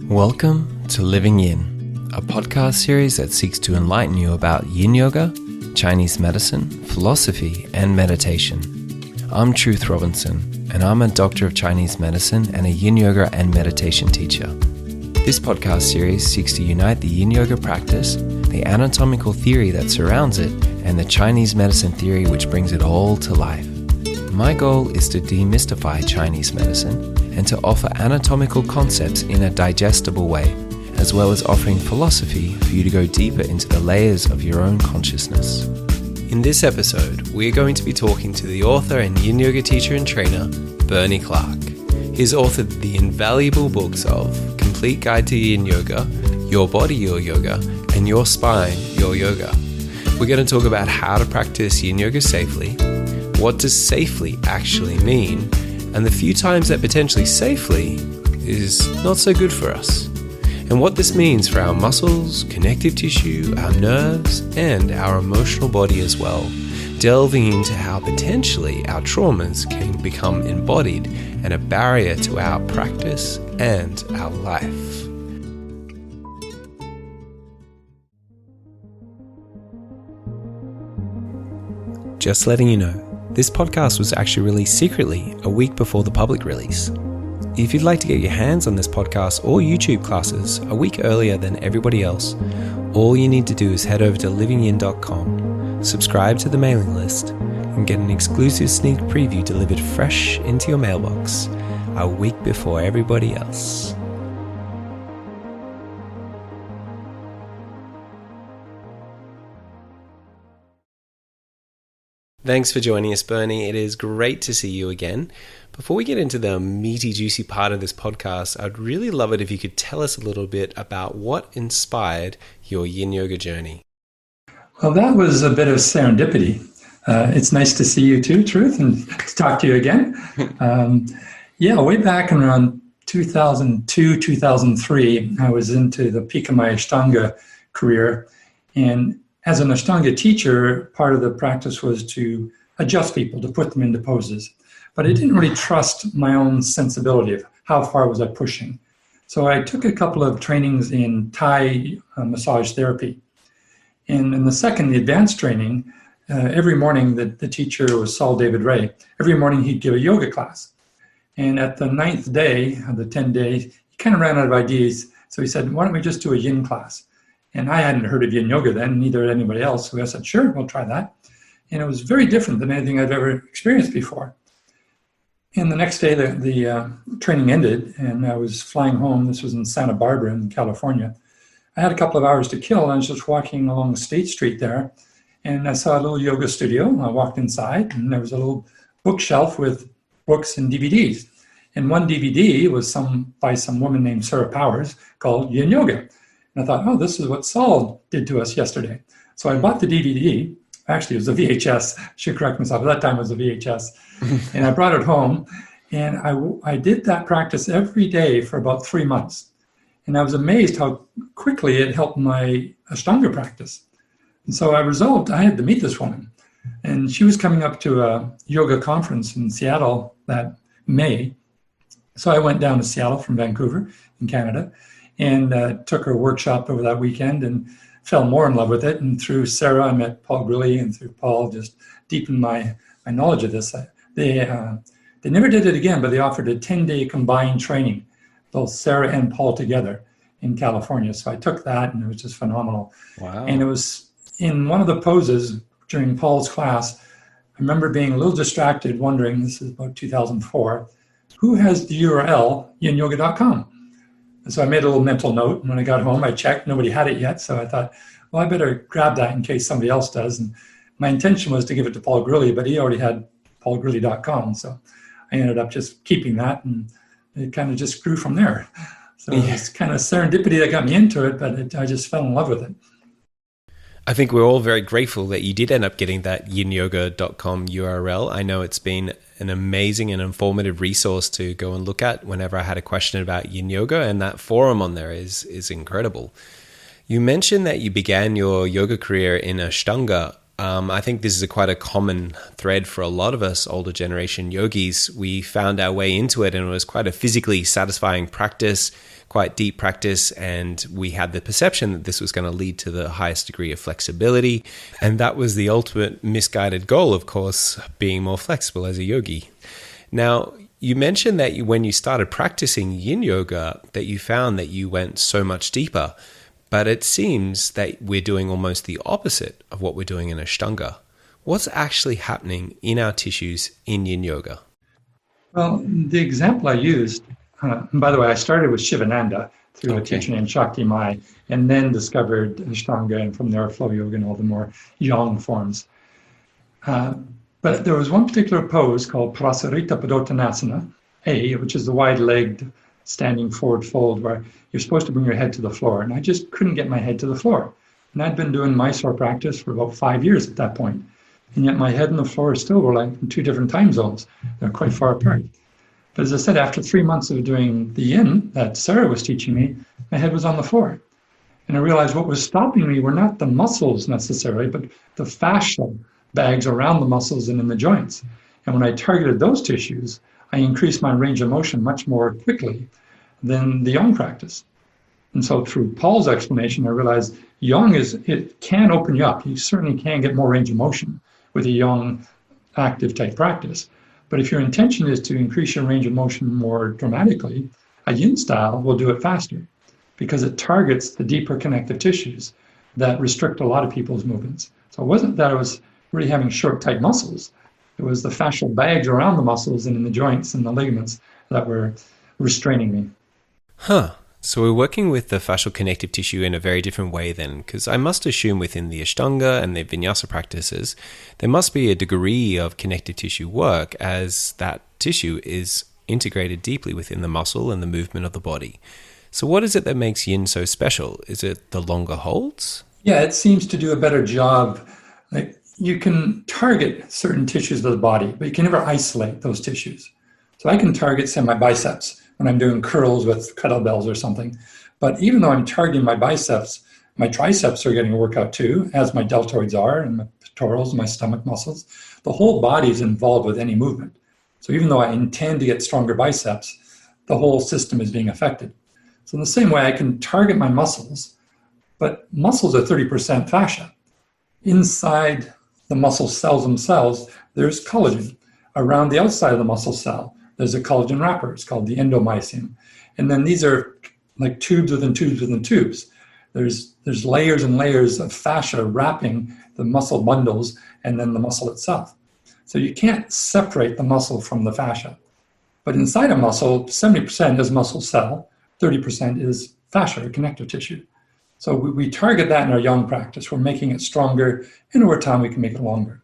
Welcome to Living Yin, a podcast series that seeks to enlighten you about Yin Yoga, Chinese medicine, philosophy, and meditation. I'm Truth Robinson, and I'm a doctor of Chinese medicine and a Yin Yoga and meditation teacher. This podcast series seeks to unite the Yin Yoga practice, the anatomical theory that surrounds it, and the Chinese medicine theory which brings it all to life. My goal is to demystify Chinese medicine and to offer anatomical concepts in a digestible way, as well as offering philosophy for you to go deeper into the layers of your own consciousness. In this episode, we're going to be talking to the author and Yin Yoga teacher and trainer, Bernie Clark. He's authored the invaluable books of Complete Guide to Yin Yoga, Your Body, Your Yoga, and Your Spine, Your Yoga. We're going to talk about how to practice Yin Yoga safely, what does safely actually mean, and the few times that potentially safely is not so good for us, and what this means for our muscles, connective tissue, our nerves, and our emotional body as well, delving into how potentially our traumas can become embodied and a barrier to our practice and our life. Just letting you know, this podcast was actually released secretly a week before the public release. If you'd like to get your hands on this podcast or YouTube classes a week earlier than everybody else, all you need to do is head over to livingyin.com, subscribe to the mailing list, and get an exclusive sneak preview delivered fresh into your mailbox a week before everybody else. Thanks for joining us, Bernie. It is great to see you again. Before we get into the meaty, juicy part of this podcast, I'd really love it if you could tell us a little bit about what inspired your Yin Yoga journey. Well, that was a bit of serendipity. It's nice to see you too, Truth, and to talk to you again. Way back in around 2002, 2003, I was into the peak of my Ashtanga career. And as an Ashtanga teacher, part of the practice was to adjust people, to put them into poses. But I didn't really trust my own sensibility of how far was I pushing. So I took a couple of trainings in Thai massage therapy. And in the second, the advanced training, every morning the teacher was Saul David Ray. Every morning he'd give a yoga class. And at the 9th day of the 10 days, he kind of ran out of ideas. So he said, why don't we just do a Yin class? And I hadn't heard of Yin Yoga then, neither had anybody else. So I said, sure, we'll try that. And it was very different than anything I've ever experienced before. And the next day, the training ended, and I was flying home. This was in Santa Barbara in California. I had a couple of hours to kill, and I was just walking along State Street there, and I saw a little yoga studio. I walked inside, and there was a little bookshelf with books and DVDs. And one DVD was by some woman named Sarah Powers called Yin Yoga. And I thought, this is what Saul did to us yesterday. So I bought the DVD. Actually, it was a VHS. I should correct myself. At that time, it was a VHS. And I brought it home. And I did that practice every day for about 3 months. And I was amazed how quickly it helped my Ashtanga practice. And so I had to meet this woman. And she was coming up to a yoga conference in Seattle that May. So I went down to Seattle from Vancouver in Canada and took her workshop over that weekend and fell more in love with it. And through Sarah, I met Paul Grilly, and through Paul, just deepened my knowledge of this. They never did it again, but they offered a 10-day combined training, both Sarah and Paul together in California. So I took that, and it was just phenomenal. Wow. And it was in one of the poses during Paul's class, I remember being a little distracted, wondering, this is about 2004, who has the URL yinyoga.com? And so I made a little mental note, and when I got home, I checked. Nobody had it yet, so I thought, well, I better grab that in case somebody else does. And my intention was to give it to Paul Grilly, but he already had paulgrilly.com, so I ended up just keeping that, and it kind of just grew from there. So It's kind of serendipity that got me into it, but I just fell in love with it. I think we're all very grateful that you did end up getting that yinyoga.com URL. I know it's been an amazing and informative resource to go and look at whenever I had a question about Yin Yoga, and that forum on there is incredible. You mentioned that you began your yoga career in Ashtanga. I think this is quite a common thread for a lot of us older generation yogis. We found our way into it, and it was quite a physically satisfying practice, quite deep practice, and we had the perception that this was going to lead to the highest degree of flexibility. And that was the ultimate misguided goal, of course, being more flexible as a yogi. Now, you mentioned that when you started practicing Yin Yoga, that you found that you went so much deeper. But it seems that we're doing almost the opposite of what we're doing in Ashtanga. What's actually happening in our tissues in Yin Yoga? Well, the example I used, and by the way, I started with Shivananda through a teacher named Shakti Mai, and then discovered Ashtanga, and from there Flow Yoga and all the more yang forms. But there was one particular pose called Prasarita Padottanasana, A, which is the wide-legged standing forward fold where you're supposed to bring your head to the floor. And I just couldn't get my head to the floor. And I'd been doing Mysore practice for about 5 years at that point. And yet my head and the floor still were like in two different time zones. They're quite far apart. But as I said, after 3 months of doing the Yin that Sarah was teaching me, my head was on the floor. And I realized what was stopping me were not the muscles necessarily, but the fascial bags around the muscles and in the joints. And when I targeted those tissues, I increased my range of motion much more quickly than the Yang practice. And so through Paul's explanation, I realized Yang it can open you up. You certainly can get more range of motion with a Yang active type practice. But if your intention is to increase your range of motion more dramatically, a Yin style will do it faster because it targets the deeper connective tissues that restrict a lot of people's movements. So it wasn't that I was really having short, tight muscles. It was the fascial bags around the muscles and in the joints and the ligaments that were restraining me. So we're working with the fascial connective tissue in a very different way then, because I must assume within the Ashtanga and the Vinyasa practices, there must be a degree of connective tissue work as that tissue is integrated deeply within the muscle and the movement of the body. So what is it that makes Yin so special? Is it the longer holds? Yeah, it seems to do a better job. Like you can target certain tissues of the body, but you can never isolate those tissues. So I can target, say, my biceps when I'm doing curls with kettlebells or something. But even though I'm targeting my biceps, my triceps are getting a workout too, as my deltoids are, and my pectorals, my stomach muscles. The whole body is involved with any movement. So even though I intend to get stronger biceps, the whole system is being affected. So in the same way, I can target my muscles, but muscles are 30% fascia. Inside the muscle cells themselves, there's collagen. Around the outside of the muscle cell, there's a collagen wrapper. It's called the endomysium. And then these are like tubes within tubes within tubes. There's layers and layers of fascia wrapping the muscle bundles and then the muscle itself. So you can't separate the muscle from the fascia. But inside a muscle, 70% is muscle cell, 30% is fascia or connective tissue. So we target that in our Yang practice. We're making it stronger, and over time we can make it longer.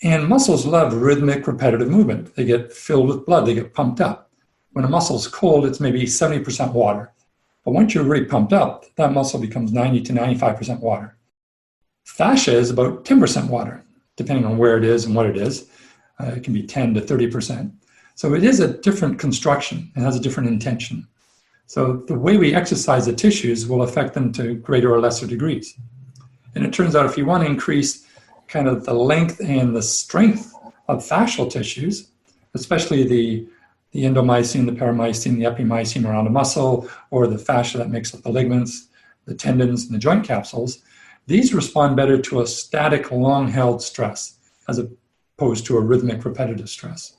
And muscles love rhythmic, repetitive movement. They get filled with blood, they get pumped up. When a muscle's cold, it's maybe 70% water. But once you're really pumped up, that muscle becomes 90 to 95% water. Fascia is about 10% water, depending on where it is and what it is. It can be 10 to 30%. So it is a different construction. It has a different intention. So the way we exercise the tissues will affect them to greater or lesser degrees. And it turns out if you want to increase kind of the length and the strength of fascial tissues, especially the endomysium, the paramysium, the epimysium around a muscle, or the fascia that makes up the ligaments, the tendons, and the joint capsules, these respond better to a static, long-held stress as opposed to a rhythmic, repetitive stress.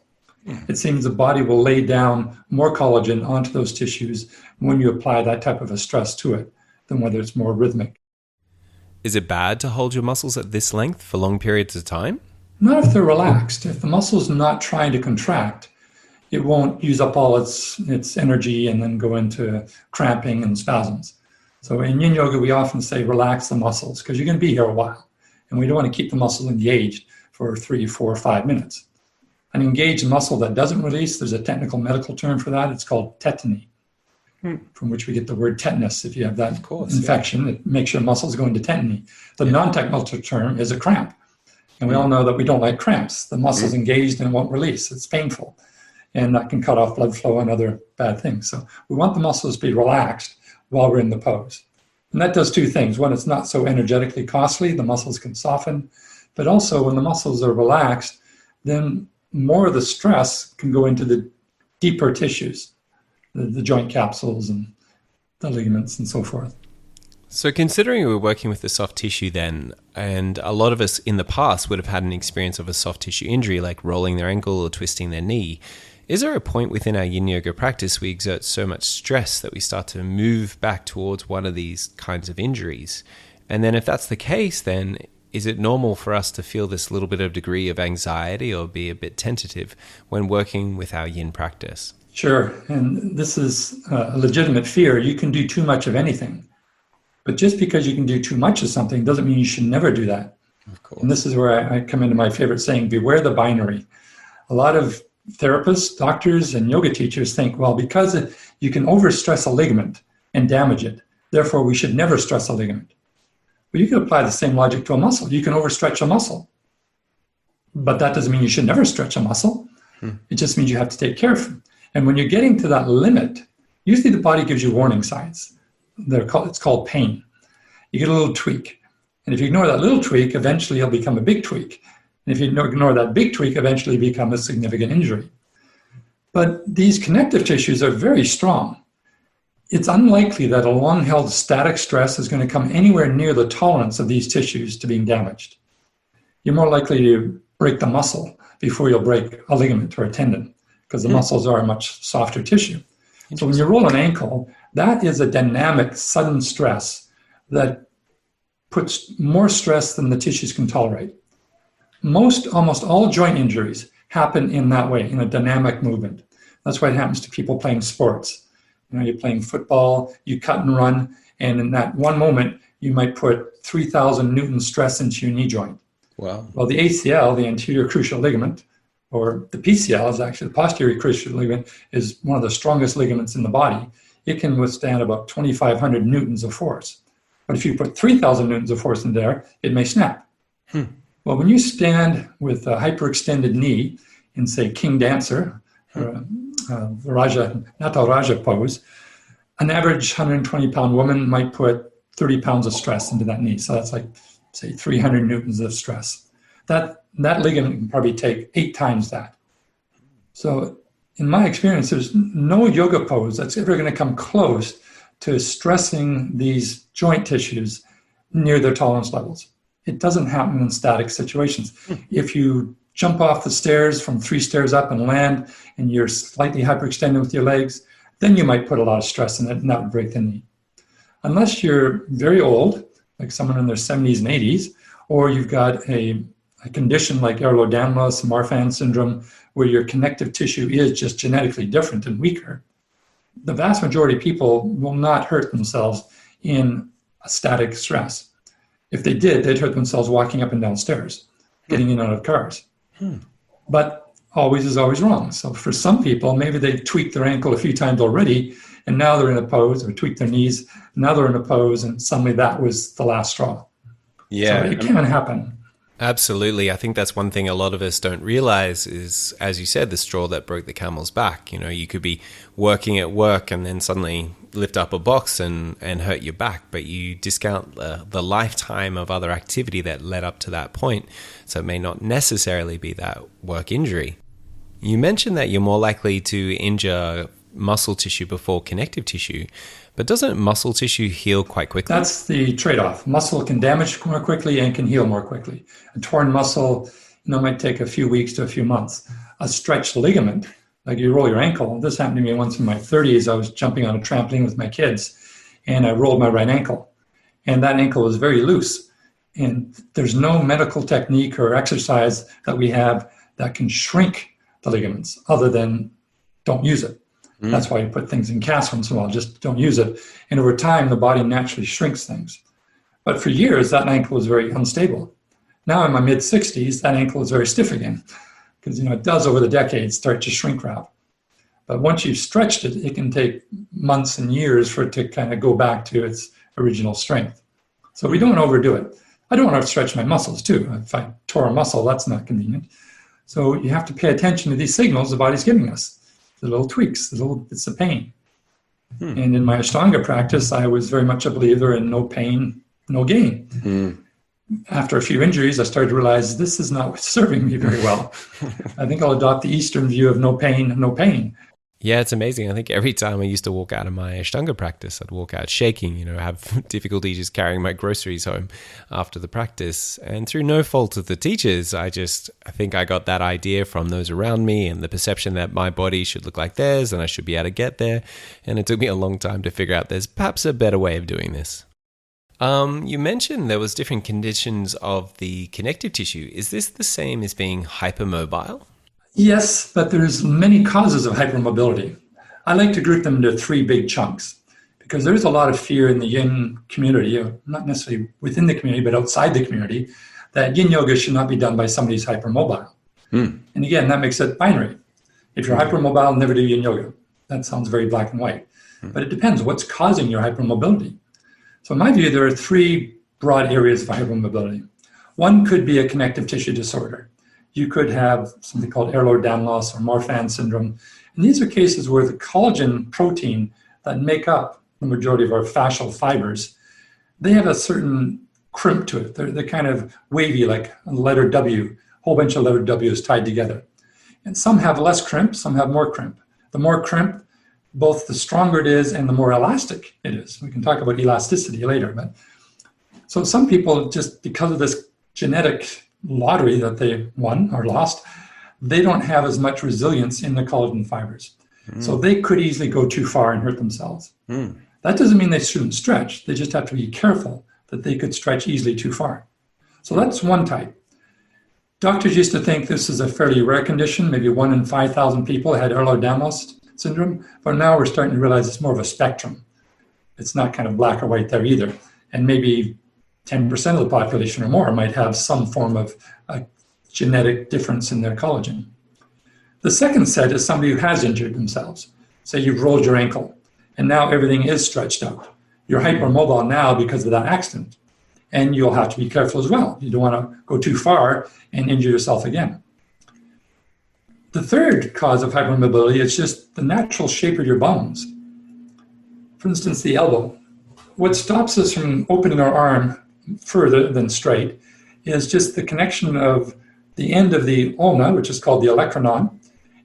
It seems the body will lay down more collagen onto those tissues when you apply that type of a stress to it than whether it's more rhythmic. Is it bad to hold your muscles at this length for long periods of time? Not if they're relaxed. If the muscle's not trying to contract, it won't use up all its energy and then go into cramping and spasms. So in Yin Yoga, we often say relax the muscles because you're going to be here a while. And we don't want to keep the muscles engaged for 3, 4, 5 minutes. An engaged muscle that doesn't release, there's a technical medical term for that. It's called tetany, from which we get the word tetanus. If you have that infection, it makes your muscles go into tetany. The non-technical term is a cramp. And we all know that we don't like cramps. The muscle's engaged and it won't release. It's painful. And that can cut off blood flow and other bad things. So we want the muscles to be relaxed while we're in the pose. And that does two things. One, it's not so energetically costly. The muscles can soften. But also, when the muscles are relaxed, then more of the stress can go into the deeper tissues, the joint capsules and the ligaments and so forth. So considering we're working with the soft tissue then, and a lot of us in the past would have had an experience of a soft tissue injury, like rolling their ankle or twisting their knee, is there a point within our Yin Yoga practice we exert so much stress that we start to move back towards one of these kinds of injuries? And then if that's the case, then is it normal for us to feel this little bit of degree of anxiety or be a bit tentative when working with our Yin practice? Sure. And this is a legitimate fear. You can do too much of anything. But just because you can do too much of something doesn't mean you should never do that. Of course. And this is where I come into my favorite saying, beware the binary. A lot of therapists, doctors, and yoga teachers think, well, because you can overstress a ligament and damage it, therefore we should never stress a ligament. Well, you can apply the same logic to a muscle. You can overstretch a muscle. But that doesn't mean you should never stretch a muscle. It just means you have to take care of it. And when you're getting to that limit, usually the body gives you warning signs. It's called pain. You get a little tweak. And if you ignore that little tweak, eventually it'll become a big tweak. And if you ignore that big tweak, eventually become a significant injury. But these connective tissues are very strong. It's unlikely that a long-held static stress is going to come anywhere near the tolerance of these tissues to being damaged. You're more likely to break the muscle before you'll break a ligament or a tendon, because the muscles are a much softer tissue. So when you roll an ankle, that is a dynamic, sudden stress that puts more stress than the tissues can tolerate. Almost all joint injuries happen in that way, in a dynamic movement. That's why it happens to people playing sports. You know, you're playing football, you cut and run, and in that one moment, you might put 3,000 Newton stress into your knee joint. Wow. Well, the ACL, the anterior cruciate ligament, or the PCL is actually the posterior cruciate ligament, is one of the strongest ligaments in the body. It can withstand about 2,500 Newtons of force. But if you put 3,000 Newtons of force in there, it may snap. Well, when you stand with a hyperextended knee in, say, King Dancer, or Nata Raja pose, an average 120-pound woman might put 30 pounds of stress into that knee. So that's like, say, 300 Newtons of stress. That ligament can probably take 8 times that. So in my experience, there's no yoga pose that's ever going to come close to stressing these joint tissues near their tolerance levels. It doesn't happen in static situations. If you jump off the stairs from 3 stairs up and land, and you're slightly hyperextended with your legs, then you might put a lot of stress in it, and that would break the knee. Unless you're very old, like someone in their 70s and 80s, or you've got a condition like Ehlers-Danlos, Marfan syndrome, where your connective tissue is just genetically different and weaker, the vast majority of people will not hurt themselves in a static stress. If they did, they'd hurt themselves walking up and down stairs, getting in and out of cars. But always is always wrong. So for some people, maybe they've tweaked their ankle a few times already, and now they're in a pose, or tweaked their knees, now they're in a pose, and suddenly that was the last straw. Yeah. So it can happen. Absolutely. I think that's one thing a lot of us don't realize is, as you said, the straw that broke the camel's back. You know, you could be working at work and then suddenly lift up a box and hurt your back, but you discount the lifetime of other activity that led up to that point. So it may not necessarily be that work injury. You mentioned that you're more likely to injure muscle tissue before connective tissue, but doesn't muscle tissue heal quite quickly? That's the trade-off. Muscle can damage more quickly and can heal more quickly. A torn muscle, might take a few weeks to a few months. A stretched ligament, like you roll your ankle. This happened to me once in my 30s. I was jumping on a trampoline with my kids, and I rolled my right ankle. And that ankle was very loose. And there's no medical technique or exercise that we have that can shrink the ligaments other than don't use it. That's why you put things in casts once in a while, just don't use it. And over time, the body naturally shrinks things. But for years, that ankle was very unstable. Now in my mid-60s, that ankle is very stiff again because, it does over the decades start to shrink wrap. But once you've stretched it, it can take months and years for it to kind of go back to its original strength. So we don't overdo it. I don't want to stretch my muscles too. If I tore a muscle, that's not convenient. So you have to pay attention to these signals the body's giving us. The little tweaks, the little bits of pain. And in my Ashtanga practice, I was very much a believer in no pain, no gain. After a few injuries, I started to realize this is not serving me very well. I think I'll adopt the Eastern view of no pain, no pain. Yeah, it's amazing. I think every time I used to walk out of my Ashtanga practice, I'd walk out shaking, have difficulty just carrying my groceries home after the practice. And through no fault of the teachers, I think I got that idea from those around me and the perception that my body should look like theirs and I should be able to get there. And it took me a long time to figure out there's perhaps a better way of doing this. You mentioned there was different conditions of the connective tissue. Is this the same as being hypermobile? Yes, but there's many causes of hypermobility. I like to group them into three big chunks because there's a lot of fear in the Yin community, not necessarily within the community, but outside the community, that Yin Yoga should not be done by somebody who's hypermobile. And again, that makes it binary. If you're hypermobile, never do Yin Yoga. That sounds very black and white. But it depends what's causing your hypermobility. So in my view, there are three broad areas of hypermobility. One could be a connective tissue disorder. You could have something called Ehlers-Danlos or Marfan syndrome. And these are cases where the collagen protein that make up the majority of our fascial fibers, they have a certain crimp to it. They're kind of wavy, like a letter W, a whole bunch of letter W's tied together. And some have less crimp, some have more crimp. The more crimp, both the stronger it is and the more elastic it is. We can talk about elasticity later. But so some people, just because of this genetic lottery that they won or lost, they don't have as much resilience in the collagen fibers. So they could easily go too far and hurt themselves. That doesn't mean they shouldn't stretch. They just have to be careful that they could stretch easily too far. So that's one type. Doctors used to think this is a fairly rare condition. Maybe 1 in 5,000 people had Ehlers-Danlos syndrome, but now we're starting to realize it's more of a spectrum. It's not kind of black or white there either. And maybe 10% of the population or more might have some form of a genetic difference in their collagen. The second set is somebody who has injured themselves. Say you've rolled your ankle and now everything is stretched out. You're hypermobile now because of that accident. And you'll have to be careful as well. You don't want to go too far and injure yourself again. The third cause of hypermobility is just the natural shape of your bones. For instance, the elbow. What stops us from opening our arm further than straight is just the connection of the end of the ulna, which is called the olecranon,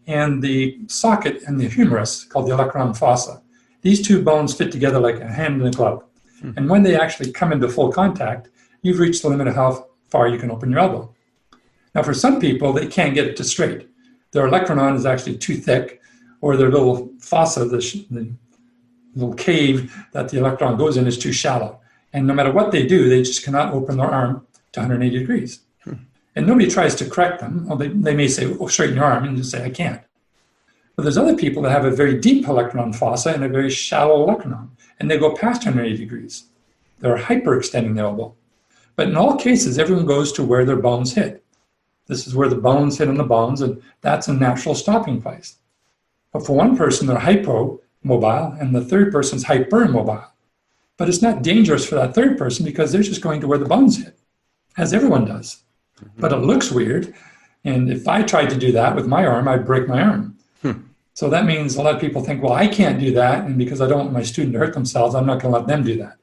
and the socket and the humerus, called the olecranon fossa. These two bones fit together like a hand and a glove. And when they actually come into full contact, you've reached the limit of how far you can open your elbow. Now, for some people, they can't get it to straight. Their olecranon is actually too thick, or their little fossa, the little cave that the electron goes in, is too shallow. And no matter what they do, they just cannot open their arm to 180 degrees. And nobody tries to correct them. Well, they may say, oh, straighten your arm, and just say, I can't. But there's other people that have a very deep olecranon fossa and a very shallow olecranon, and they go past 180 degrees. They're hyperextending the elbow. But in all cases, everyone goes to where their bones hit. This is where the bones hit on the bones, and that's a natural stopping place. But for one person, they're hypomobile, and the third person's hypermobile. But it's not dangerous for that third person because they're just going to where the bones hit, as everyone does. But it looks weird, and if I tried to do that with my arm, I'd break my arm. So that means a lot of people think, well, I can't do that, and because I don't want my student to hurt themselves, I'm not going to let them do that.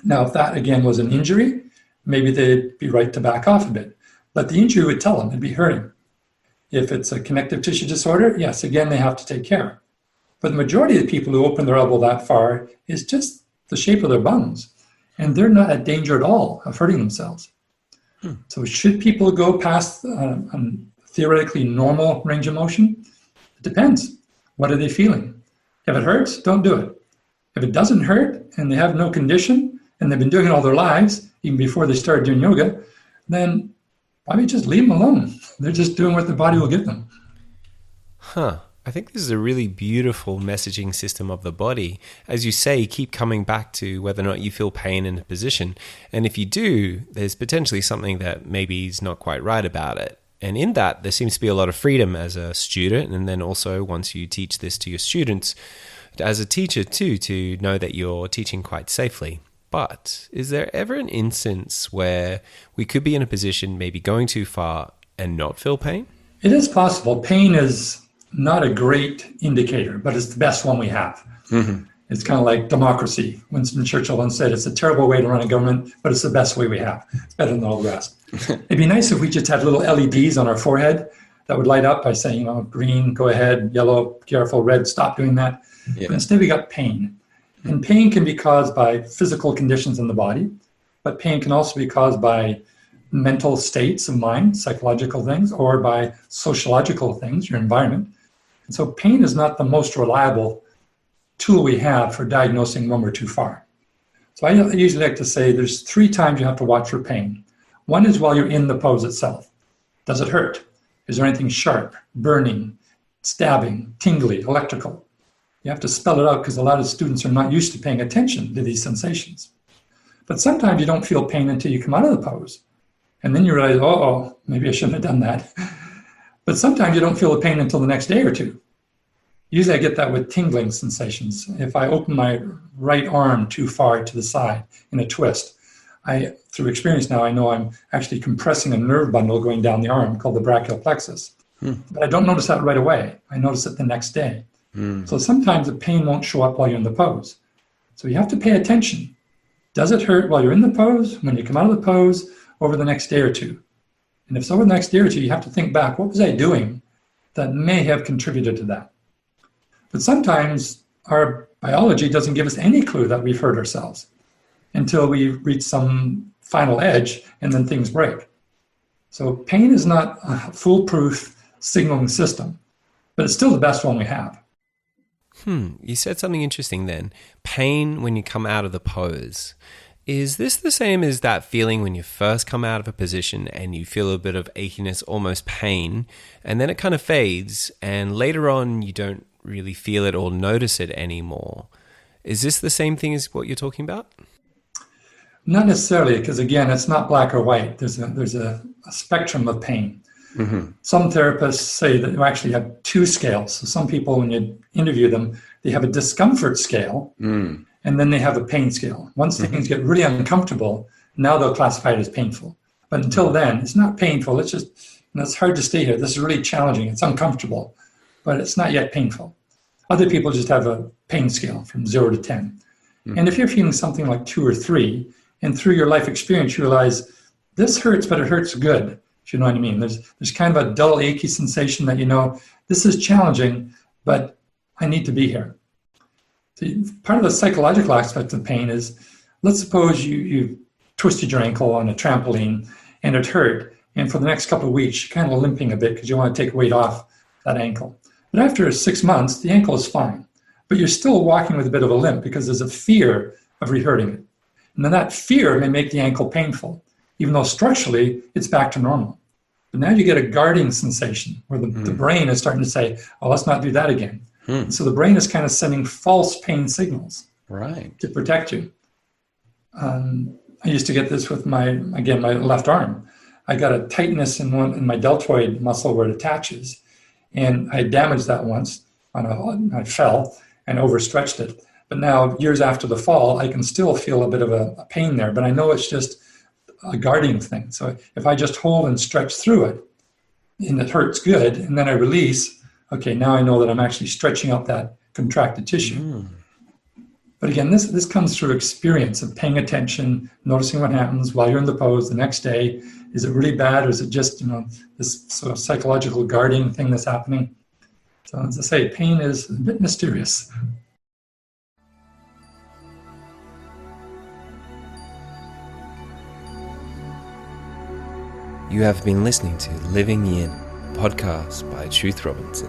Now, if that, again, was an injury, maybe they'd be right to back off a bit. But the injury would tell them it'd be hurting. If it's a connective tissue disorder, yes, again, they have to take care. But the majority of the people who open their elbow that far is just the shape of their bones, and they're not at danger at all of hurting themselves. So should people go past a theoretically normal range of motion? It depends. What are they feeling? If it hurts, don't do it. If it doesn't hurt and they have no condition and they've been doing it all their lives, even before they started doing yoga, then why don't you just leave them alone? They're just doing what the body will give them. I think this is a really beautiful messaging system of the body. As you say, keep coming back to whether or not you feel pain in a position. And if you do, there's potentially something that maybe is not quite right about it. And in that, there seems to be a lot of freedom as a student. And then also, once you teach this to your students, as a teacher too, to know that you're teaching quite safely. But is there ever an instance where we could be in a position maybe going too far and not feel pain? It is possible. Pain is not a great indicator, but it's the best one we have. Mm-hmm. It's kind of like democracy. Winston Churchill once said, it's a terrible way to run a government, but it's the best way we have. It's better than all the rest. It'd be nice if we just had little LEDs on our forehead that would light up by saying, green, go ahead, yellow, careful, red, stop doing that. Yeah. But instead we got pain. And pain can be caused by physical conditions in the body, but pain can also be caused by mental states of mind, psychological things, or by sociological things, your environment. And so pain is not the most reliable tool we have for diagnosing when we're too far. So I usually like to say there's 3 times you have to watch for pain. One is while you're in the pose itself. Does it hurt? Is there anything sharp, burning, stabbing, tingly, electrical? You have to spell it out because a lot of students are not used to paying attention to these sensations. But sometimes you don't feel pain until you come out of the pose. And then you realize, maybe I shouldn't have done that. But sometimes you don't feel the pain until the next day or two. Usually I get that with tingling sensations. If I open my right arm too far to the side in a twist, through experience now, I know I'm actually compressing a nerve bundle going down the arm called the brachial plexus. But I don't notice that right away. I notice it the next day. So sometimes the pain won't show up while you're in the pose. So you have to pay attention. Does it hurt while you're in the pose, when you come out of the pose, over the next day or two? And if it's over the next day or two, you have to think back, what was I doing that may have contributed to that? But sometimes our biology doesn't give us any clue that we've hurt ourselves until we reach some final edge and then things break. So pain is not a foolproof signaling system, but it's still the best one we have. You said something interesting then. Pain when you come out of the pose. Is this the same as that feeling when you first come out of a position and you feel a bit of achiness, almost pain, and then it kind of fades and later on you don't really feel it or notice it anymore? Is this the same thing as what you're talking about? Not necessarily, because again, it's not black or white. There's a spectrum of pain. Mm-hmm. Some therapists say that you actually have 2 scales. So some people, when you interview them, they have a discomfort scale and then they have a pain scale. Once things get really uncomfortable, now they'll classify it as painful. But until then, it's not painful. It's just, it's hard to stay here. This is really challenging. It's uncomfortable, but it's not yet painful. Other people just have a pain scale from 0 to 10. And if you're feeling something like 2 or 3, and through your life experience, you realize this hurts, but it hurts good. If you know what I mean. There's kind of a dull, achy sensation that this is challenging, but I need to be here. So part of the psychological aspect of pain is, let's suppose you twisted your ankle on a trampoline and it hurt, and for the next couple of weeks, you're kind of limping a bit because you want to take weight off that ankle. But after 6 months, the ankle is fine, but you're still walking with a bit of a limp because there's a fear of re-hurting it. And then that fear may make the ankle painful, even though structurally it's back to normal. But now you get a guarding sensation where the brain is starting to say, let's not do that again. So the brain is kind of sending false pain signals to protect you. I used to get this with my left arm. I got a tightness in my deltoid muscle where it attaches. And I damaged that once. I fell and overstretched it. But now, years after the fall, I can still feel a bit of a pain there, but I know it's just a guarding thing. So if I just hold and stretch through it, and it hurts good, and then I release, okay, now I know that I'm actually stretching out that contracted tissue. But again, this comes through experience of paying attention, noticing what happens while you're in the pose the next day. Is it really bad, or is it just, this sort of psychological guarding thing that's happening? So as I say, pain is a bit mysterious. You have been listening to Living Yin, a podcast by Truth Robinson.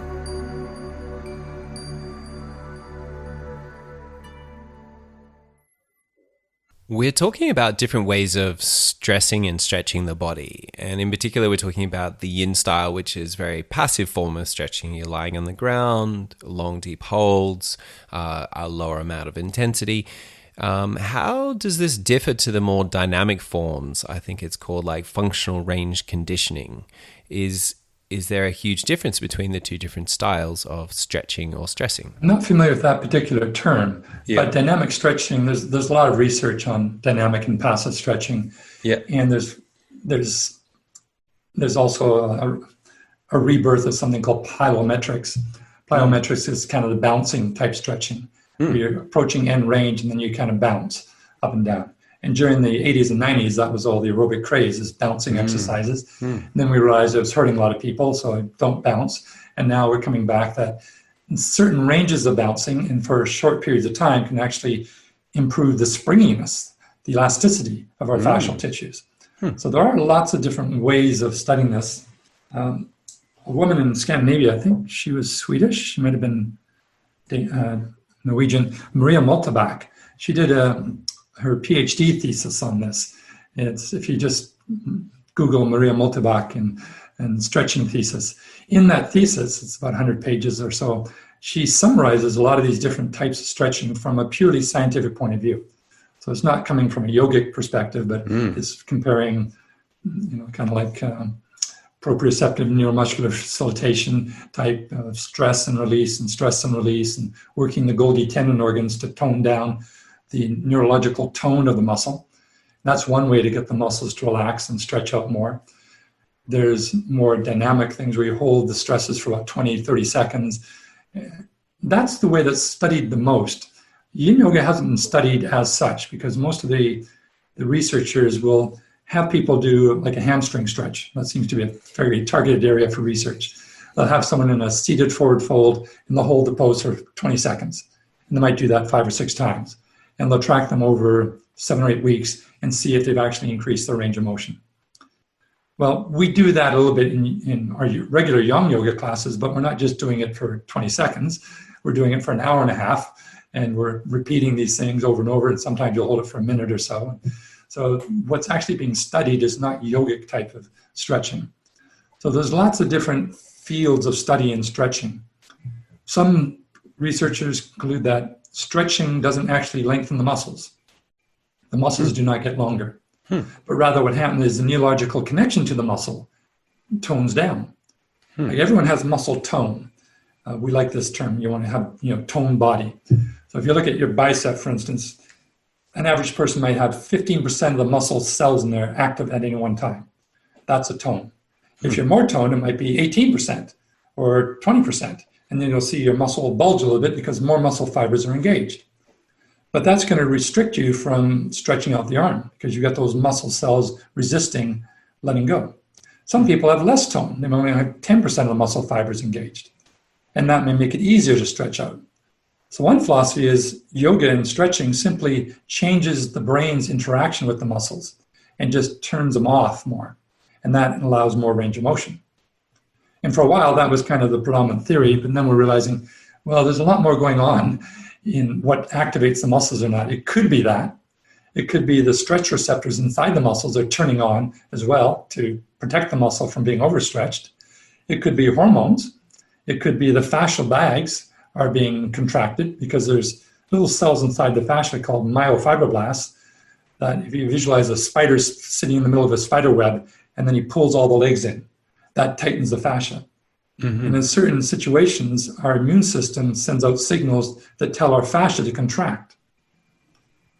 We're talking about different ways of stressing and stretching the body. And in particular, we're talking about the Yin style, which is very passive form of stretching. You're lying on the ground, long, deep holds, a lower amount of intensity. How does this differ to the more dynamic forms? I think it's called like functional range conditioning. Is there a huge difference between the 2 different styles of stretching or stressing? I'm not familiar with that particular term, but dynamic stretching, there's a lot of research on dynamic and passive stretching. And there's also a rebirth of something called plyometrics. Plyometrics is kind of the bouncing type stretching, where you're approaching end range and then you kind of bounce up and down. And during the 80s and 90s, that was all the aerobic craze, is bouncing exercises. And then we realized it was hurting a lot of people, so I don't bounce. And now we're coming back that in certain ranges of bouncing and for short periods of time can actually improve the springiness, the elasticity of our fascial tissues. So there are lots of different ways of studying this. A woman in Scandinavia, I think she was Swedish, she might have been Norwegian, Maria Moltebach. She did her PhD thesis on this. It's, if you just Google Maria Moltebach and stretching thesis, in that thesis, it's about 100 pages or so, she summarizes a lot of these different types of stretching from a purely scientific point of view. So it's not coming from a yogic perspective, but it's comparing, kind of like proprioceptive neuromuscular facilitation type of stress and release and working the Golgi tendon organs to tone down the neurological tone of the muscle. That's one way to get the muscles to relax and stretch out more. There's more dynamic things where you hold the stresses for about 20, 30 seconds. That's the way that's studied the most. Yin Yoga hasn't been studied as such because most of the researchers will have people do like a hamstring stretch. That seems to be a very targeted area for research. They'll have someone in a seated forward fold and they'll hold the pose for 20 seconds. And they might do that 5 or 6 times. And they'll track them over 7 or 8 weeks and see if they've actually increased their range of motion. Well, we do that a little bit in our regular Yang Yoga classes, but we're not just doing it for 20 seconds. We're doing it for an hour and a half, and we're repeating these things over and over, and sometimes you'll hold it for a minute or so. So what's actually being studied is not yogic type of stretching. So there's lots of different fields of study in stretching. Some researchers conclude that stretching doesn't actually lengthen the muscles. The muscles do not get longer. But rather what happens is the neurological connection to the muscle tones down. Like everyone has muscle tone. We like this term. You want to have, toned body. So if you look at your bicep, for instance, an average person might have 15% of the muscle cells in there active at any one time. That's a tone. If you're more toned, it might be 18% or 20%. And then you'll see your muscle bulge a little bit because more muscle fibers are engaged. But that's going to restrict you from stretching out the arm because you got those muscle cells resisting letting go. Some people have less tone. They might only have 10% of the muscle fibers engaged. And that may make it easier to stretch out. So one philosophy is yoga and stretching simply changes the brain's interaction with the muscles and just turns them off more. And that allows more range of motion. And for a while, that was kind of the predominant theory. But then we're realizing, well, there's a lot more going on in what activates the muscles or not. It could be that. It could be the stretch receptors inside the muscles are turning on as well to protect the muscle from being overstretched. It could be hormones. It could be the fascial bags are being contracted because there's little cells inside the fascia called myofibroblasts that if you visualize a spider sitting in the middle of a spider web and then he pulls all the legs in, that tightens the fascia. And in certain situations, our immune system sends out signals that tell our fascia to contract.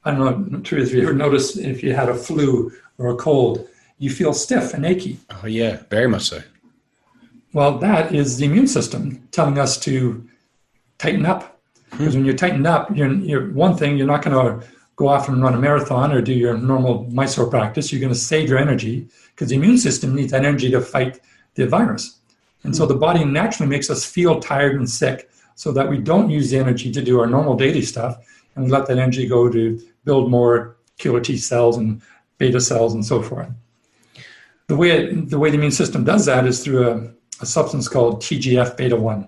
I don't know, if you ever noticed if you had a flu or a cold, you feel stiff and achy. Oh yeah, very much so. Well, that is the immune system telling us to tighten up. Because when you're tightened up, you're one thing, you're not going to go off and run a marathon or do your normal Mysore practice. You're going to save your energy because the immune system needs that energy to fight the virus. And so the body naturally makes us feel tired and sick so that we don't use the energy to do our normal daily stuff and we let that energy go to build more killer T cells and beta cells and so forth. The way the immune system does that is through a substance called TGF-beta-1.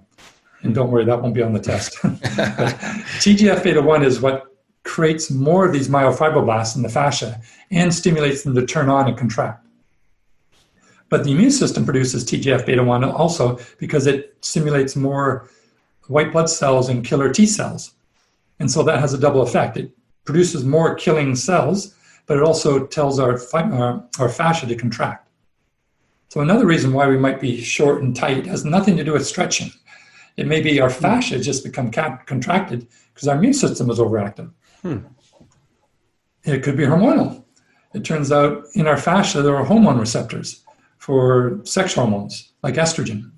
And don't worry, that won't be on the test. TGF-beta-1 is what creates more of these myofibroblasts in the fascia and stimulates them to turn on and contract. But the immune system produces TGF-beta-1 also because it stimulates more white blood cells and killer T cells. And so that has a double effect. It produces more killing cells, but it also tells our fascia to contract. So another reason why we might be short and tight has nothing to do with stretching. It may be our fascia just become contracted because our immune system is overactive. It could be hormonal. It turns out in our fascia there are hormone receptors for sex hormones like estrogen,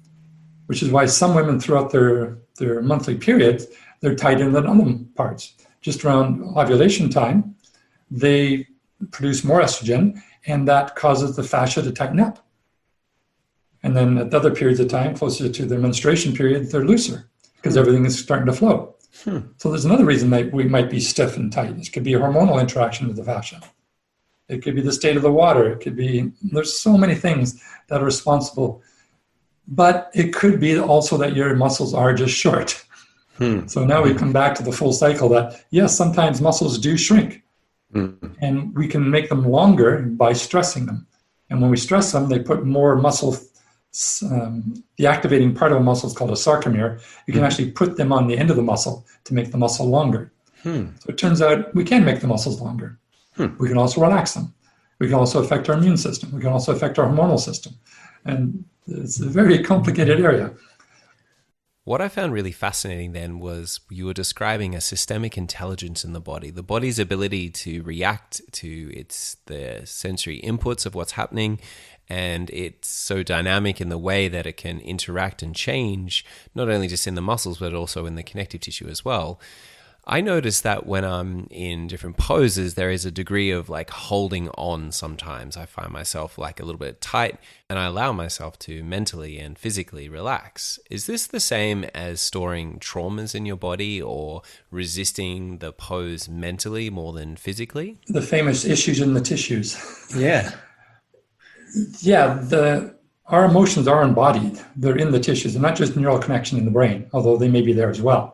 which is why some women throughout their monthly period, they're tighter than other parts. Just around ovulation time, they produce more estrogen, and that causes the fascia to tighten up. And then at other periods of time, closer to their menstruation period, they're looser because everything is starting to flow. So there's another reason that we might be stiff and tight. This could be a hormonal interaction with the fascia. It could be the state of the water. It could be, there's so many things that are responsible. But it could be also that your muscles are just short. So now we come back to the full cycle that, yes, sometimes muscles do shrink. And we can make them longer by stressing them. And when we stress them, they put more muscle, the activating part of a muscle is called a sarcomere. You can actually put them on the end of the muscle to make the muscle longer. So it turns out we can make the muscles longer. We can also relax them. We can also affect our immune system. We can also affect our hormonal system. And it's a very complicated area. What I found really fascinating then was you were describing a systemic intelligence in the body's ability to react to the sensory inputs of what's happening, and it's so dynamic in the way that it can interact and change, not only just in the muscles, but also in the connective tissue as well. I notice that when I'm in different poses, there is a degree of like holding on sometimes. I find myself like a little bit tight, and I allow myself to mentally and physically relax. Is this the same as storing traumas in your body or resisting the pose mentally more than physically? The famous issues in the tissues. Yeah. Yeah, our emotions are embodied. They're in the tissues. They're not just neural connection in the brain, although they may be there as well.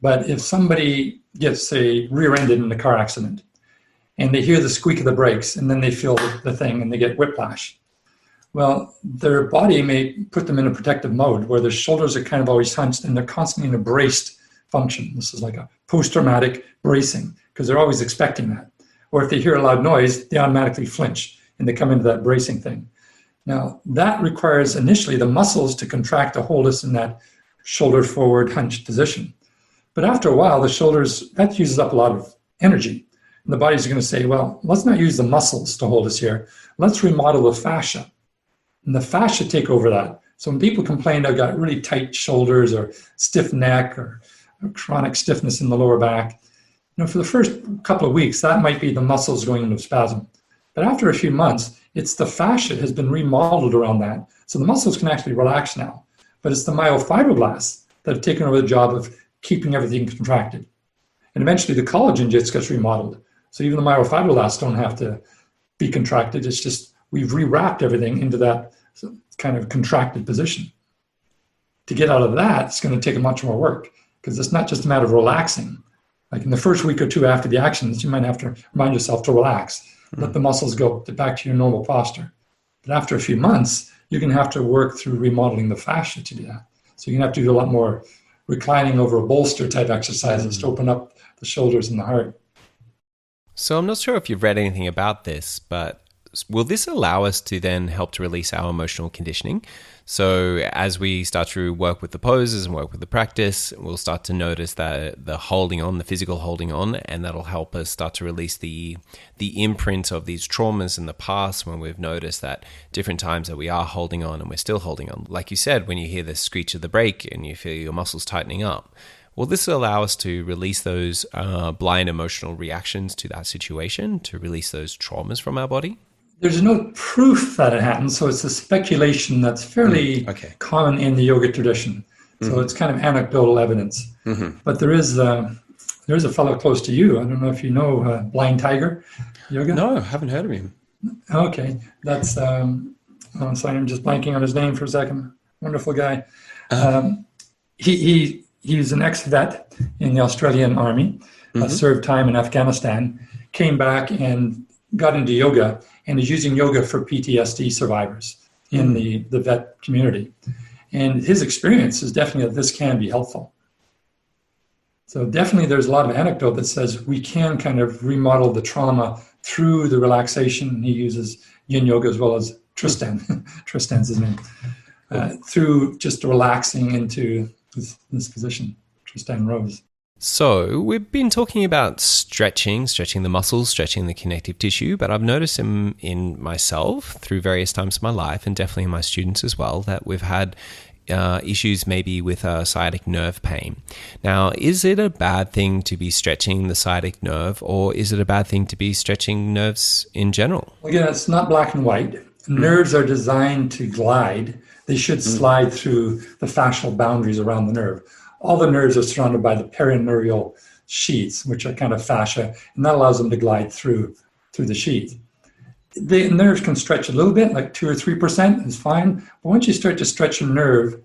But if somebody gets, say, rear-ended in a car accident and they hear the squeak of the brakes and then they feel the thing and they get whiplash, well, their body may put them in a protective mode where their shoulders are kind of always hunched and they're constantly in a braced function. This is like a post-traumatic bracing because they're always expecting that. Or if they hear a loud noise, they automatically flinch and they come into that bracing thing. Now, that requires initially the muscles to contract to hold us in that shoulder forward hunched position. But after a while, the shoulders, that uses up a lot of energy. And the body's going to say, well, let's not use the muscles to hold us here. Let's remodel the fascia. And the fascia take over that. So when people complain I've got really tight shoulders or stiff neck or chronic stiffness in the lower back, for the first couple of weeks, that might be the muscles going into spasm. But after a few months, it's the fascia has been remodeled around that. So the muscles can actually relax now. But it's the myofibroblasts that have taken over the job of keeping everything contracted. And eventually the collagen just gets remodeled. So even the myofibroblasts don't have to be contracted. It's just we've rewrapped everything into that kind of contracted position. To get out of that, it's going to take much more work because it's not just a matter of relaxing. Like in the first week or two after the actions, you might have to remind yourself to relax, let the muscles go back to your normal posture. But after a few months, you're going to have to work through remodeling the fascia to do that. So you're going to have to do a lot more reclining over a bolster type exercises to open up the shoulders and the heart. So I'm not sure if you've read anything about this, but will this allow us to then help to release our emotional conditioning? So as we start to work with the poses and work with the practice, we'll start to notice that the holding on, the physical holding on, and that'll help us start to release the imprint of these traumas in the past when we've noticed that different times that we are holding on and we're still holding on. Like you said, when you hear the screech of the brake and you feel your muscles tightening up, will this allow us to release those blind emotional reactions to that situation, to release those traumas from our body? There's no proof that it happens, so it's a speculation that's fairly common in the yoga tradition. So it's kind of anecdotal evidence. But there is a fellow close to you. I don't know if you know Blind Tiger Yoga. No, I haven't heard of him. Okay, that's sorry, I'm just blanking on his name for a second. Wonderful guy. He's an ex-vet in the Australian Army, served time in Afghanistan, came back and got into yoga and is using yoga for PTSD survivors in the vet community. And his experience is definitely that this can be helpful. So definitely there's a lot of anecdote that says we can kind of remodel the trauma through the relaxation. He uses Yin Yoga as well as Tristan. Tristan's his name. Through just relaxing into this position, Tristan Rose. So we've been talking about stretching the muscles, stretching the connective tissue, but I've noticed in myself through various times of my life, and definitely in my students as well, that we've had issues maybe with sciatic nerve pain. Now, is it a bad thing to be stretching the sciatic nerve, or is it a bad thing to be stretching nerves in general? Again, it's not black and white. Nerves are designed to glide. They should slide through the fascial boundaries around the nerve. All the nerves are surrounded by the perineural sheaths, which are kind of fascia, and that allows them to glide through the sheath. The nerves can stretch a little bit, like 2 or 3% is fine. But once you start to stretch a nerve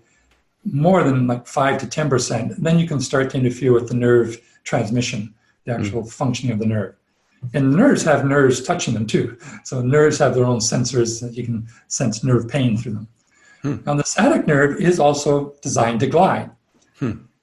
more than like 5 to 10%, then you can start to interfere with the nerve transmission, the actual functioning of the nerve. And nerves have nerves touching them too. So nerves have their own sensors that you can sense nerve pain through them. Now the sciatic nerve is also designed to glide.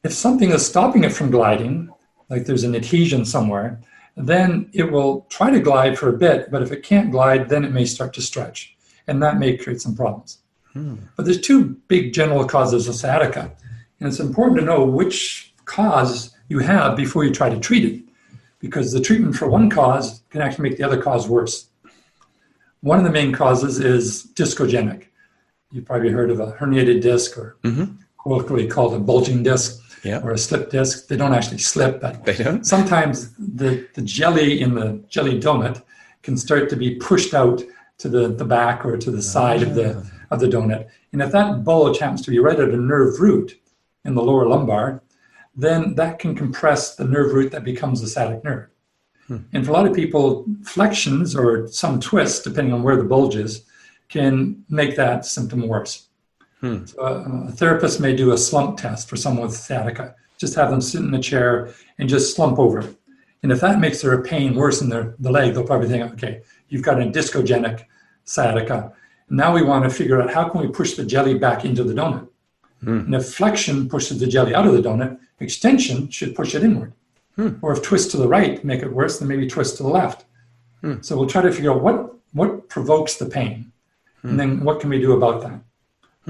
If something is stopping it from gliding, like there's an adhesion somewhere, then it will try to glide for a bit, but if it can't glide, then it may start to stretch, and that may create some problems. But there's two big general causes of sciatica, and it's important to know which cause you have before you try to treat it, because the treatment for one cause can actually make the other cause worse. One of the main causes is discogenic. You've probably heard of a herniated disc, or colloquially called a bulging disc, or a slip disc. They don't actually slip, but They don't? sometimes the jelly in the jelly donut can start to be pushed out to the back or to the side of the donut. And if that bulge happens to be right at a nerve root in the lower lumbar, then that can compress the nerve root that becomes the sciatic nerve. And for a lot of people, flexions or some twists, depending on where the bulge is, can make that symptom worse. So a therapist may do a slump test for someone with sciatica. Just have them sit in a chair and just slump over. And if that makes their pain worse in the leg, they'll probably think, okay, you've got a discogenic sciatica. Now we want to figure out how can we push the jelly back into the donut. And if flexion pushes the jelly out of the donut, extension should push it inward. Or if twist to the right make it worse, then maybe twist to the left. So we'll try to figure out what provokes the pain, and then what can we do about that.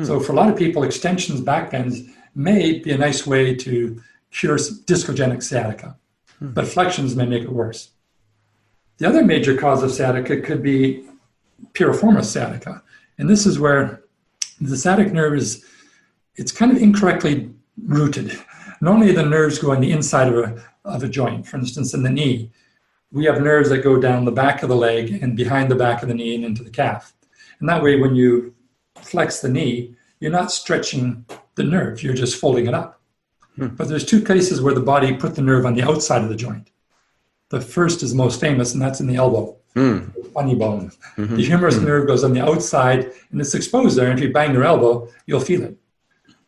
So for a lot of people, extensions, back bends may be a nice way to cure discogenic sciatica, but flexions may make it worse. The other major cause of sciatica could be piriformis sciatica. And this is where the sciatic nerve it's kind of incorrectly rooted. Normally the nerves go on the inside of a joint. For instance, in the knee, we have nerves that go down the back of the leg and behind the back of the knee and into the calf. And that way, when you flex the knee, you're not stretching the nerve, you're just folding it up. But there's two cases where the body put the nerve on the outside of the joint. The first is most famous, and that's in the elbow, the funny bone. The humerus nerve goes on the outside, and it's exposed there, and if you bang your elbow, you'll feel it.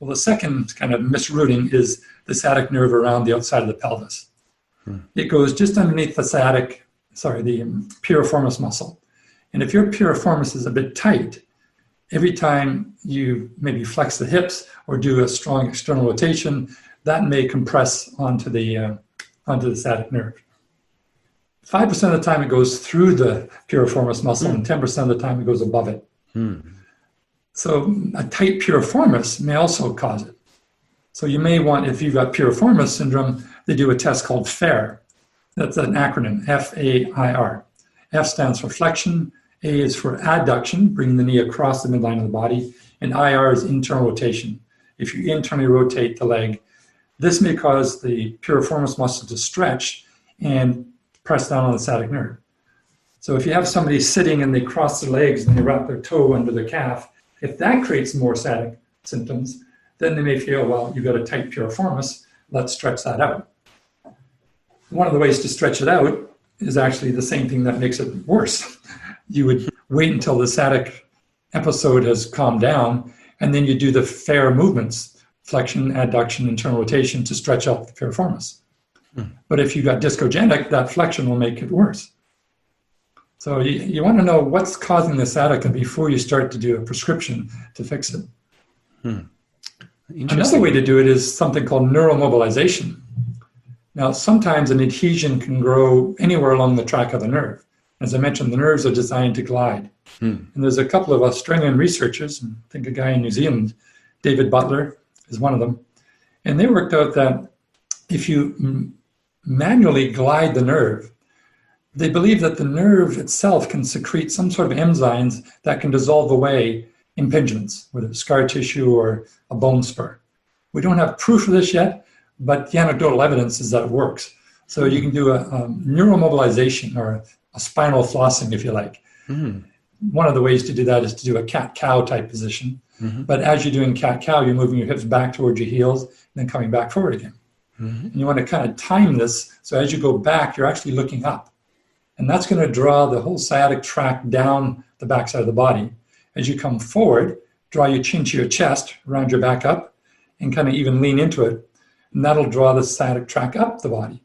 Well, the second kind of misrouting is the sciatic nerve around the outside of the pelvis. It goes just underneath the the piriformis muscle. And if your piriformis is a bit tight, every time you maybe flex the hips or do a strong external rotation, that may compress onto the sciatic nerve. 5% of the time it goes through the piriformis muscle, and 10% of the time it goes above it. So a tight piriformis may also cause it. So you may want, if you've got piriformis syndrome, they do a test called FAIR. That's an acronym, F-A-I-R. F stands for flexion, A is for adduction, bringing the knee across the midline of the body, and IR is internal rotation. If you internally rotate the leg, this may cause the piriformis muscle to stretch and press down on the sciatic nerve. So if you have somebody sitting and they cross their legs and they wrap their toe under the calf, if that creates more sciatic symptoms, then they may feel, well, you've got a tight piriformis, let's stretch that out. One of the ways to stretch it out is actually the same thing that makes it worse. You would wait until the sciatic episode has calmed down, and then you do the FAIR movements, flexion, adduction, internal rotation, to stretch out the piriformis. But if you've got discogenic, that flexion will make it worse. So you want to know what's causing the sciatica before you start to do a prescription to fix it. Another way to do it is something called neuromobilization. Now, sometimes an adhesion can grow anywhere along the track of the nerve. As I mentioned, the nerves are designed to glide. And there's a couple of Australian researchers, and I think a guy in New Zealand, David Butler, is one of them. And they worked out that if you manually glide the nerve, they believe that the nerve itself can secrete some sort of enzymes that can dissolve away impingements, whether it's scar tissue or a bone spur. We don't have proof of this yet, but the anecdotal evidence is that it works. So you can do a neuromobilization or a spinal flossing, if you like. One of the ways to do that is to do a cat-cow type position. But as you're doing cat-cow, you're moving your hips back towards your heels and then coming back forward again. And you want to kind of time this so as you go back, you're actually looking up. And that's going to draw the whole sciatic tract down the backside of the body. As you come forward, draw your chin to your chest, round your back up, and kind of even lean into it. And that'll draw the sciatic tract up the body,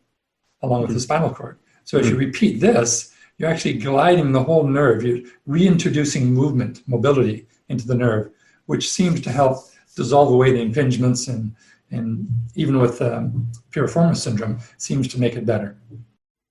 along with the spinal cord. So as you repeat this, you're actually gliding the whole nerve. You're reintroducing movement, mobility into the nerve, which seems to help dissolve away the impingements and even with piriformis syndrome, seems to make it better.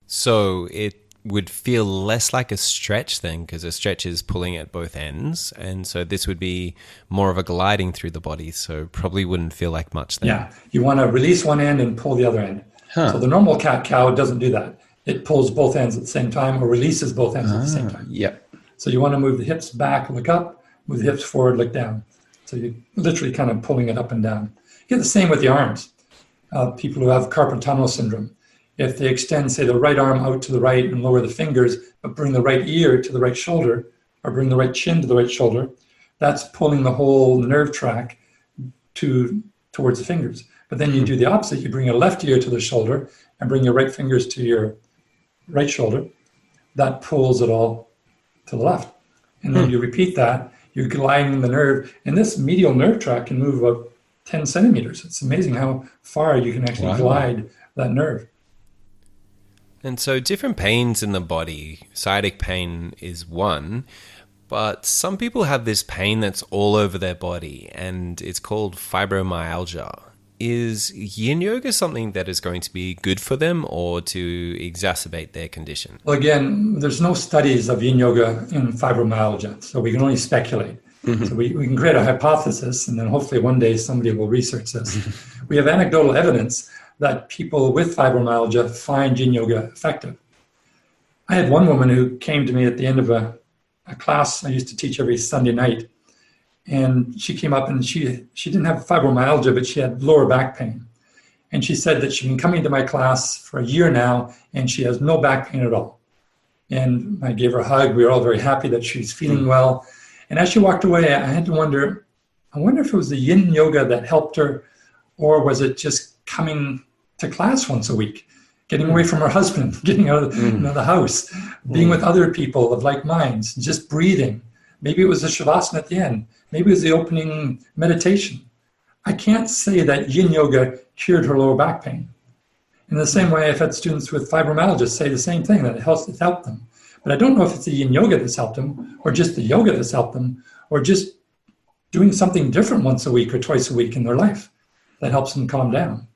So it would feel less like a stretch then, because a stretch is pulling at both ends. And so this would be more of a gliding through the body. So probably wouldn't feel like much then. Yeah, you want to release one end and pull the other end. So the normal cat-cow doesn't do that. It pulls both ends at the same time or releases both ends at the same time. Yep. So you want to move the hips back, look up, move the hips forward, look down. So you're literally kind of pulling it up and down. You get the same with the arms. People who have carpal tunnel syndrome, if they extend, say, the right arm out to the right and lower the fingers, but bring the right ear to the right shoulder or bring the right chin to the right shoulder, that's pulling the whole nerve tract towards the fingers. But then you do the opposite. You bring your left ear to the shoulder and bring your right fingers to your right shoulder. That pulls it all to the left. And then you repeat that. You're gliding the nerve. And this medial nerve tract can move about 10 centimeters. It's amazing how far you can actually glide that nerve. And so different pains in the body, sciatic pain is one, but some people have this pain that's all over their body and it's called fibromyalgia. Is Yin Yoga something that is going to be good for them or to exacerbate their condition? Well, again, there's no studies of Yin Yoga in fibromyalgia, so we can only speculate. So we can create a hypothesis, and then hopefully one day somebody will research this. We have anecdotal evidence that people with fibromyalgia find Yin Yoga effective. I had one woman who came to me at the end of a class I used to teach every Sunday night. And she came up and she didn't have fibromyalgia, but she had lower back pain. And she said that she'd been coming to my class for a year now, and she has no back pain at all. And I gave her a hug. We were all very happy that she's feeling well. And as she walked away, I had to wonder, I wonder if it was the Yin Yoga that helped her, or was it just coming to class once a week, getting away from her husband, getting out of the house, being with other people of like minds, just breathing. Maybe it was the Shavasana at the end. Maybe it was the opening meditation. I can't say that Yin Yoga cured her lower back pain. In the same way, I've had students with fibromyalgia say the same thing, that it's helped them. But I don't know if it's the Yin Yoga that's helped them, or just the yoga that's helped them, or just doing something different once a week or twice a week in their life that helps them calm down.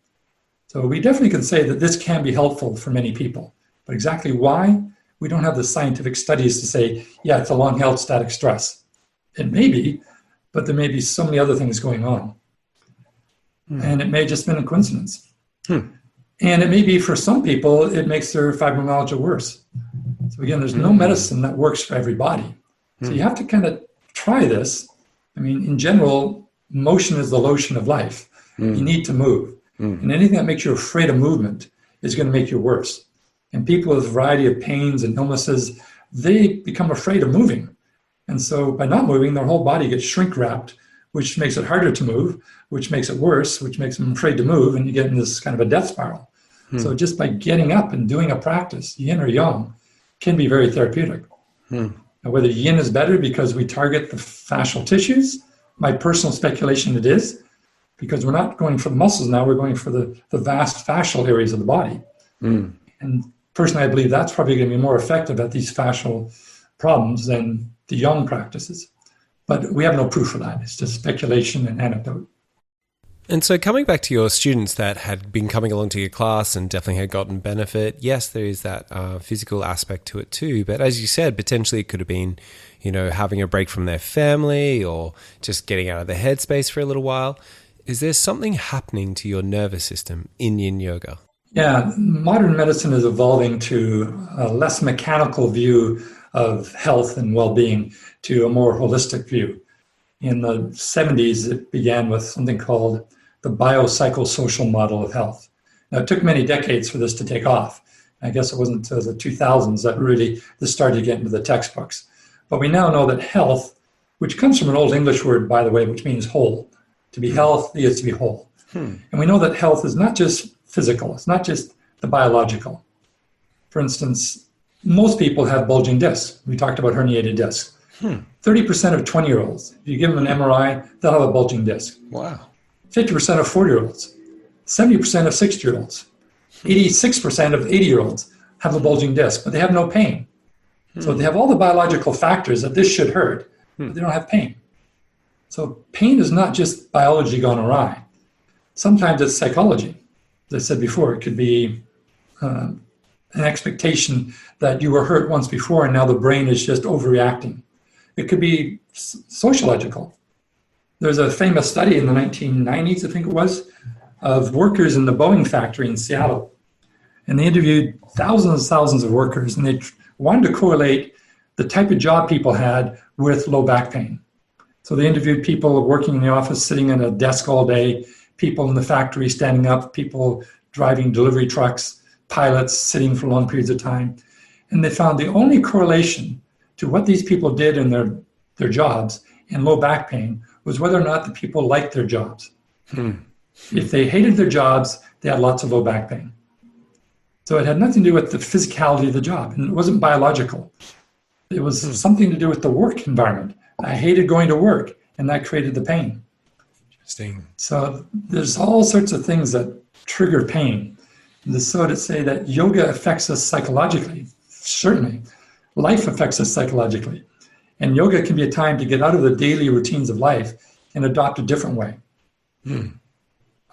So we definitely can say that this can be helpful for many people. But exactly why? We don't have the scientific studies to say, yeah, it's a long-held static stress. It may be, but there may be so many other things going on. And it may have just been a coincidence. And it may be for some people, it makes their fibromyalgia worse. So again, there's no medicine that works for everybody. So you have to kind of try this. I mean, in general, motion is the lotion of life. You need to move. And anything that makes you afraid of movement is going to make you worse. And people with a variety of pains and illnesses, they become afraid of moving. And so by not moving, their whole body gets shrink wrapped, which makes it harder to move, which makes it worse, which makes them afraid to move, and you get in this kind of a death spiral. So just by getting up and doing a practice, yin or yang, can be very therapeutic. Now, whether yin is better because we target the fascial tissues, my personal speculation it is, because we're not going for the muscles now, we're going for the vast fascial areas of the body. And personally, I believe that's probably going to be more effective at these fascial problems than the yang practices. But we have no proof for that. It's just speculation and anecdote. And so coming back to your students that had been coming along to your class and definitely had gotten benefit, yes, there is that physical aspect to it too. But as you said, potentially it could have been, having a break from their family or just getting out of the headspace for a little while. Is there something happening to your nervous system in Yin Yoga? Yeah, modern medicine is evolving to a less mechanical view of health and well-being to a more holistic view. In the 70s, it began with something called the biopsychosocial model of health. Now, it took many decades for this to take off. I guess it wasn't until the 2000s that really this started to get into the textbooks. But we now know that health, which comes from an old English word, by the way, which means whole. To be healthy is to be whole. And we know that health is not just physical. It's not just the biological. For instance, most people have bulging discs. We talked about herniated discs. 30% of 20-year-olds, if you give them an MRI, they'll have a bulging disc. Wow. 50% of 40-year-olds, 70% of 60-year-olds, 86% of 80-year-olds have a bulging disc, but they have no pain. So they have all the biological factors that this should hurt, but they don't have pain. So pain is not just biology gone awry. Sometimes it's psychology. As I said before, it could be an expectation that you were hurt once before and now the brain is just overreacting. It could be sociological. There's a famous study in the 1990s, I think it was, of workers in the Boeing factory in Seattle. And they interviewed thousands of workers, and they wanted to correlate the type of job people had with low back pain. So they interviewed people working in the office, sitting at a desk all day, people in the factory standing up, people driving delivery trucks, pilots sitting for long periods of time. And they found the only correlation to what these people did in their jobs and low back pain was whether or not the people liked their jobs. If they hated their jobs, they had lots of low back pain. So it had nothing to do with the physicality of the job, and it wasn't biological. It was something to do with the work environment. I hated going to work, and that created the pain. Interesting. So there's all sorts of things that trigger pain. So to say that yoga affects us psychologically, certainly. Life affects us psychologically. And yoga can be a time to get out of the daily routines of life and adopt a different way.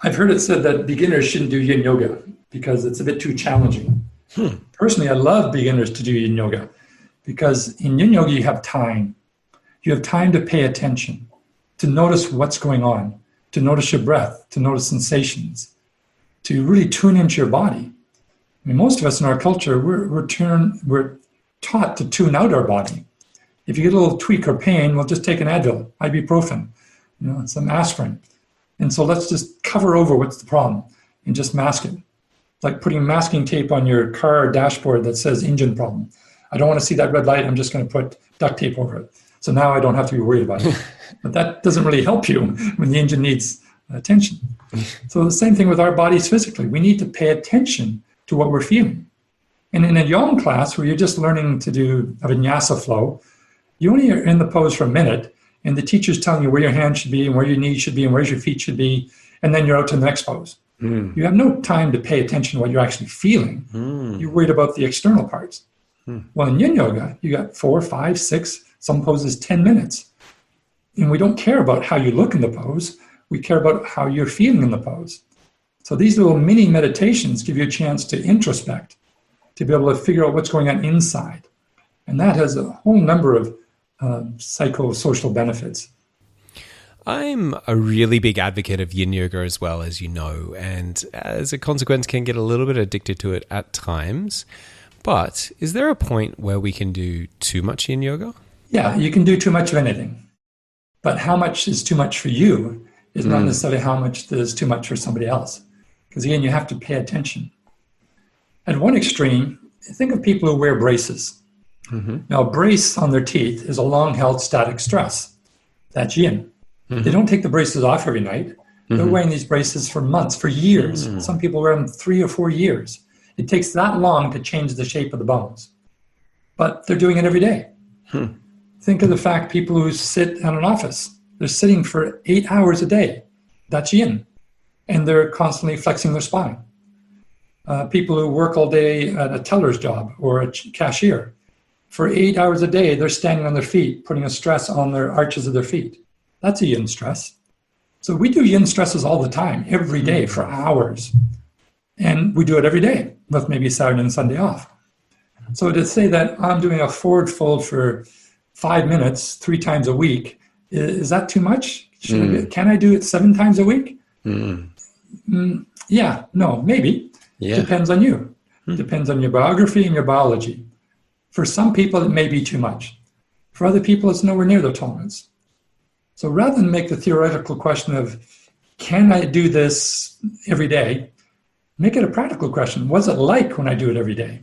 I've heard it said that beginners shouldn't do Yin Yoga because it's a bit too challenging. Personally, I love beginners to do Yin Yoga because in Yin Yoga you have time. You have time to pay attention, to notice what's going on, to notice your breath, to notice sensations, to really tune into your body. I mean, most of us in our culture, we're taught to tune out our body. If you get a little tweak or pain, well, just take an Advil, ibuprofen, some aspirin. And so let's just cover over what's the problem and just mask it. It's like putting masking tape on your car dashboard that says engine problem. I don't want to see that red light. I'm just going to put duct tape over it. So now I don't have to be worried about it. But that doesn't really help you when the engine needs attention. So the same thing with our bodies physically. We need to pay attention to what we're feeling. And in a Yang class where you're just learning to do a vinyasa flow, you only are in the pose for a minute, and the teacher's telling you where your hands should be and where your knees should be and where your feet should be, and then you're out to the next pose. You have no time to pay attention to what you're actually feeling. You're worried about the external parts. Well, in Yin Yoga, you got 4, 5, 6, some poses 10 minutes. And we don't care about how you look in the pose. We care about how you're feeling in the pose. So these little mini meditations give you a chance to introspect, to be able to figure out what's going on inside. And that has a whole number of psychosocial benefits. I'm a really big advocate of Yin Yoga as well, as you know, and as a consequence can get a little bit addicted to it at times. But is there a point where we can do too much Yin Yoga? Yeah, you can do too much of anything. But how much is too much for you is not necessarily how much is too much for somebody else. Because again, you have to pay attention. At one extreme, think of people who wear braces. Now, a brace on their teeth is a long-held static stress. That's yin. They don't take the braces off every night. They're wearing these braces for months, for years. Some people wear them 3 or 4 years. It takes that long to change the shape of the bones. But they're doing it every day. Think of the fact people who sit in an office, they're sitting for 8 hours a day. That's yin. And they're constantly flexing their spine. People who work all day at a teller's job or a cashier, for 8 hours a day, they're standing on their feet, putting a stress on their arches of their feet. That's a yin stress. So we do yin stresses all the time, every day for hours. And we do it every day, with maybe Saturday and Sunday off. So to say that I'm doing a forward fold for 5 minutes, 3 times a week, is that too much? Can I do it 7 times a week? Mm. Yeah, no, maybe. Yeah. Depends on you. Depends on your biography and your biology. For some people, it may be too much. For other people, it's nowhere near their tolerance. So rather than make the theoretical question of, can I do this every day? Make it a practical question. What's it like when I do it every day?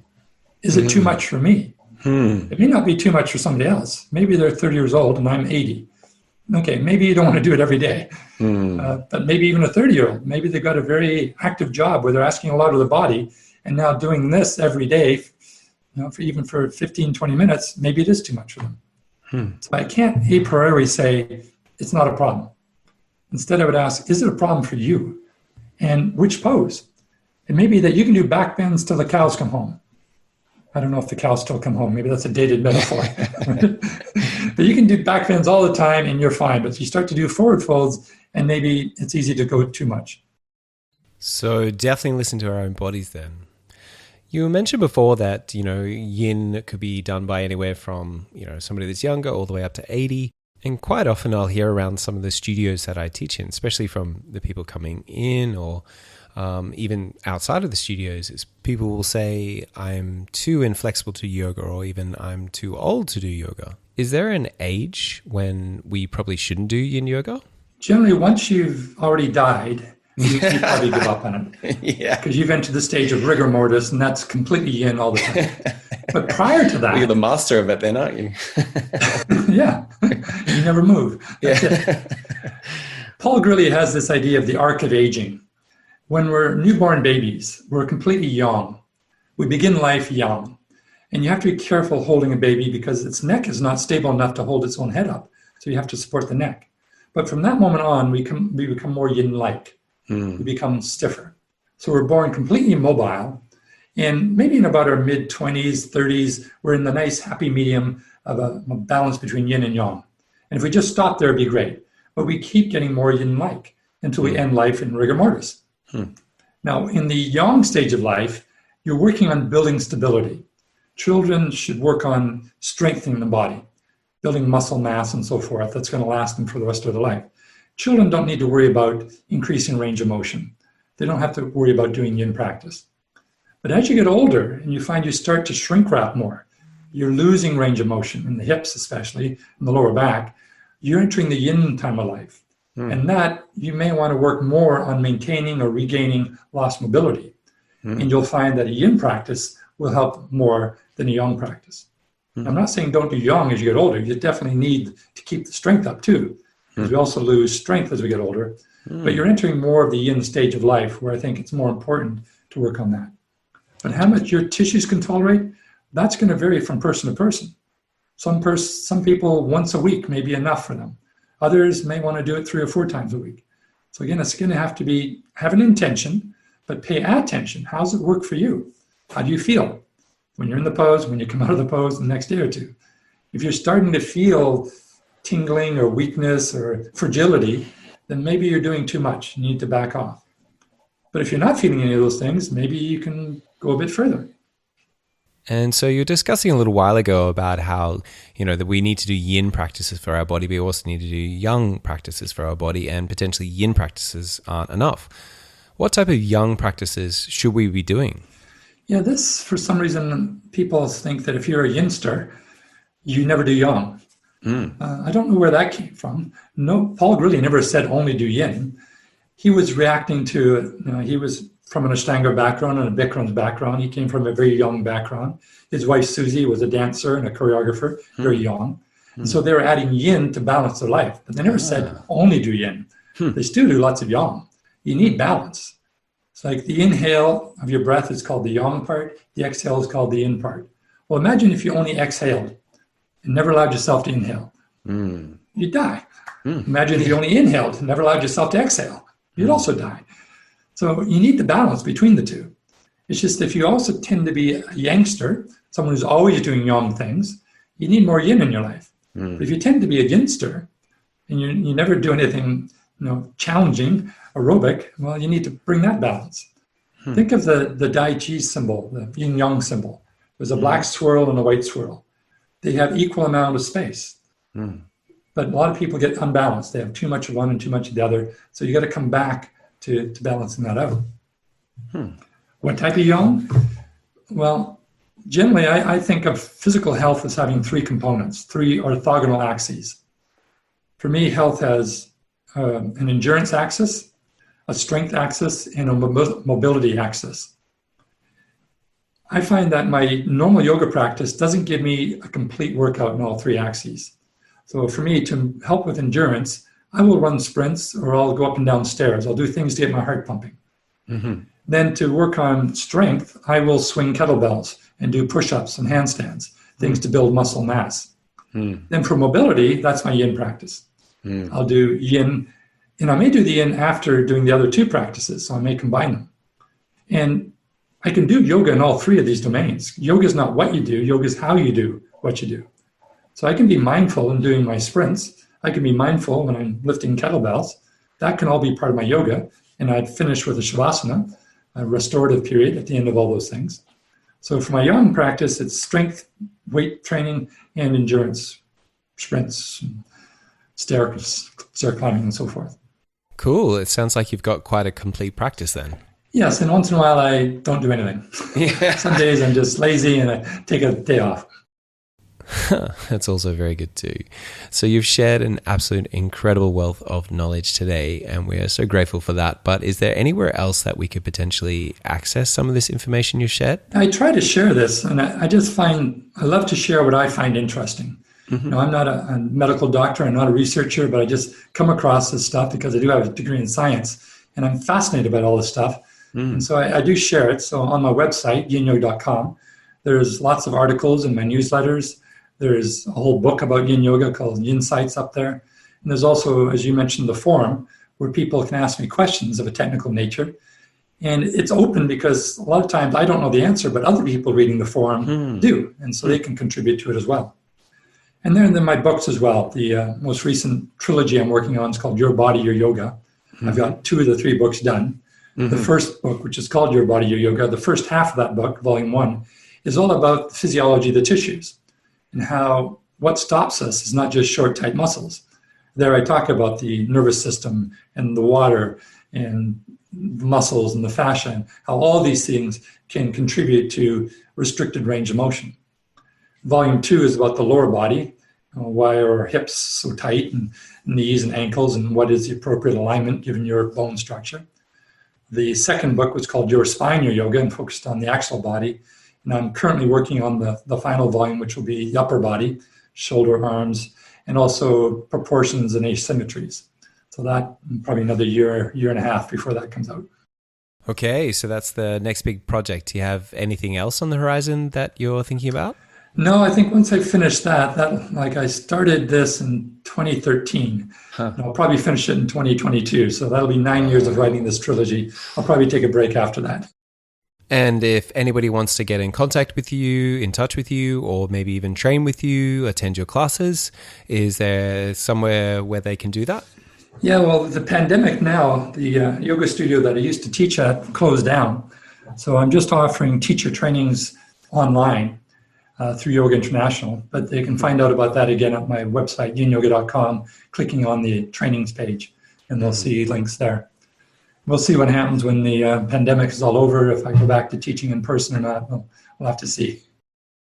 Is it too much for me? It may not be too much for somebody else. Maybe they're 30 years old and I'm 80. Okay, maybe you don't want to do it every day. But maybe even a 30-year-old, maybe they've got a very active job where they're asking a lot of the body, and now doing this every day, even for 15, 20 minutes, maybe it is too much for them. So I can't a priori say it's not a problem. Instead, I would ask, is it a problem for you? And which pose? It may be that you can do back bends till the cows come home. I don't know if the cows still come home. Maybe that's a dated metaphor. But you can do back bends all the time and you're fine. But you start to do forward folds and maybe it's easy to go too much. So definitely listen to our own bodies then. You mentioned before that, yin could be done by anywhere from, somebody that's younger all the way up to 80. And quite often I'll hear around some of the studios that I teach in, especially from the people coming in or even outside of the studios, is people will say, I'm too inflexible to yoga, or even I'm too old to do yoga. Is there an age when we probably shouldn't do yin yoga? Generally, once you've already died, you probably give up on it. Yeah. Because you've entered the stage of rigor mortis, and that's completely yin all the time. But prior to that... You're the master of it then, aren't you? Yeah. You never move. That's it. Paul Grilly has this idea of the arc of aging. When we're newborn babies, we're completely young. We begin life young. And you have to be careful holding a baby because its neck is not stable enough to hold its own head up. So you have to support the neck. But from that moment on, we become more yin-like. We become stiffer. So we're born completely immobile. And maybe in about our mid-20s, 30s, we're in the nice happy medium of a balance between yin and yang. And if we just stop there, it'd be great. But we keep getting more yin-like until we end life in rigor mortis. Now, in the yang stage of life, you're working on building stability. Children should work on strengthening the body, building muscle mass and so forth. That's going to last them for the rest of their life. Children don't need to worry about increasing range of motion. They don't have to worry about doing yin practice. But as you get older and you find you start to shrink wrap more, you're losing range of motion in the hips, especially in the lower back, you're entering the yin time of life. And that you may want to work more on maintaining or regaining lost mobility. And you'll find that a yin practice will help more than a yang practice. I'm not saying don't do yang as you get older. You definitely need to keep the strength up too, because we also lose strength as we get older. But you're entering more of the yin stage of life where I think it's more important to work on that. But how much your tissues can tolerate, that's going to vary from person to person. Some people once a week may be enough for them. Others may want to do it 3 or 4 times a week. So again, it's going to have to have an intention, but pay attention. How does it work for you? How do you feel when you're in the pose, when you come out of the pose the next day or two? If you're starting to feel tingling or weakness or fragility, then maybe you're doing too much. You need to back off. But if you're not feeling any of those things, maybe you can go a bit further. And so you're discussing a little while ago about how, that we need to do yin practices for our body, but we also need to do yang practices for our body, and potentially yin practices aren't enough. What type of yang practices should we be doing? Yeah, this, for some reason, people think that if you're a yinster, you never do yang. I don't know where that came from. No, Paul Grilly never said only do yin. He was reacting to, he was from an Ashtanga background and a Bikram's background. He came from a very young background. His wife, Susie, was a dancer and a choreographer, very young. And so they were adding yin to balance their life. But they never said only do yin. They still do lots of yang. You need balance. It's like the inhale of your breath is called the yang part. The exhale is called the yin part. Well, imagine if you only exhaled and never allowed yourself to inhale. You'd die. Imagine if you only inhaled and never allowed yourself to exhale. You'd also die. So you need the balance between the two. It's just if you also tend to be a yangster, someone who's always doing yang things, you need more yin in your life. But if you tend to be a yinster and you never do anything challenging, aerobic, well, you need to bring that balance. Think of the Dai Chi symbol, the yin yang symbol. There's a black swirl and a white swirl. They have equal amount of space. But a lot of people get unbalanced. They have too much of one and too much of the other. So you got to come back to balancing that out. What type of yang? Well, generally, I think of physical health as having three components, three orthogonal axes. For me, health has an endurance axis, a strength axis, and a mobility axis. I find that my normal yoga practice doesn't give me a complete workout in all three axes. So for me, to help with endurance, I will run sprints or I'll go up and down stairs. I'll do things to get my heart pumping. Then to work on strength, I will swing kettlebells and do push-ups and handstands, things to build muscle mass. Then for mobility, that's my yin practice. I'll do yin, and I may do the yin after doing the other two practices, so I may combine them. And I can do yoga in all three of these domains. Yoga is not what you do, yoga is how you do what you do. So I can be mindful in doing my sprints. I can be mindful when I'm lifting kettlebells. That can all be part of my yoga. And I'd finish with a shavasana, a restorative period at the end of all those things. So for my yang practice, it's strength, weight training, and endurance, sprints, stair climbing, and so forth. Cool. It sounds like you've got quite a complete practice then. Yes, and once in a while I don't do anything. Some days I'm just lazy and I take a day off. That's also very good too. So you've shared an absolute incredible wealth of knowledge today, and we are so grateful for that. But is there anywhere else that we could potentially access some of this information you shared? I try to share this, and I just find, I love to share what I find interesting. You know, I'm not a medical doctor, I'm not a researcher, but I just come across this stuff because I do have a degree in science, and I'm fascinated about all this stuff. And so I do share it. So on my website, yinyoga.com, there's lots of articles in my newsletters. There's a whole book about yin yoga called Yin Sites up there. And there's also, as you mentioned, the forum where people can ask me questions of a technical nature. And it's open because a lot of times I don't know the answer, but other people reading the forum do. And so they can contribute to it as well. And then my books as well. The most recent trilogy I'm working on is called Your Body, Your Yoga. I've got 2 of the 3 books done. The first book, which is called Your Body, Your Yoga, the first half of that book, volume 1, is all about the physiology of the tissues and how what stops us is not just short, tight muscles. There I talk about the nervous system and the water and the muscles and the fascia, and how all these things can contribute to restricted range of motion. Volume 2 is about the lower body. Why are our hips so tight, and knees and ankles, and what is the appropriate alignment given your bone structure? The second book was called Your Spine, Your Yoga, and focused on the axial body. And I'm currently working on the final volume, which will be the upper body, shoulder, arms, and also proportions and asymmetries. So that probably another year and a half before that comes out. Okay, so that's the next big project. Do you have anything else on the horizon that you're thinking about? No, I think once I finish that like I started this in 2013. And I'll probably finish it in 2022. So that'll be 9 years of writing this trilogy. I'll probably take a break after that. And if anybody wants to get in contact with you, in touch with you, or maybe even train with you, attend your classes, is there somewhere where they can do that? Yeah, well, the pandemic now, the yoga studio that I used to teach at closed down. So I'm just offering teacher trainings online through Yoga International. But they can find out about that again at my website, yinyoga.com, clicking on the trainings page, and they'll see links there. We'll see what happens when the pandemic is all over, if I go back to teaching in person or not. We'll have to see.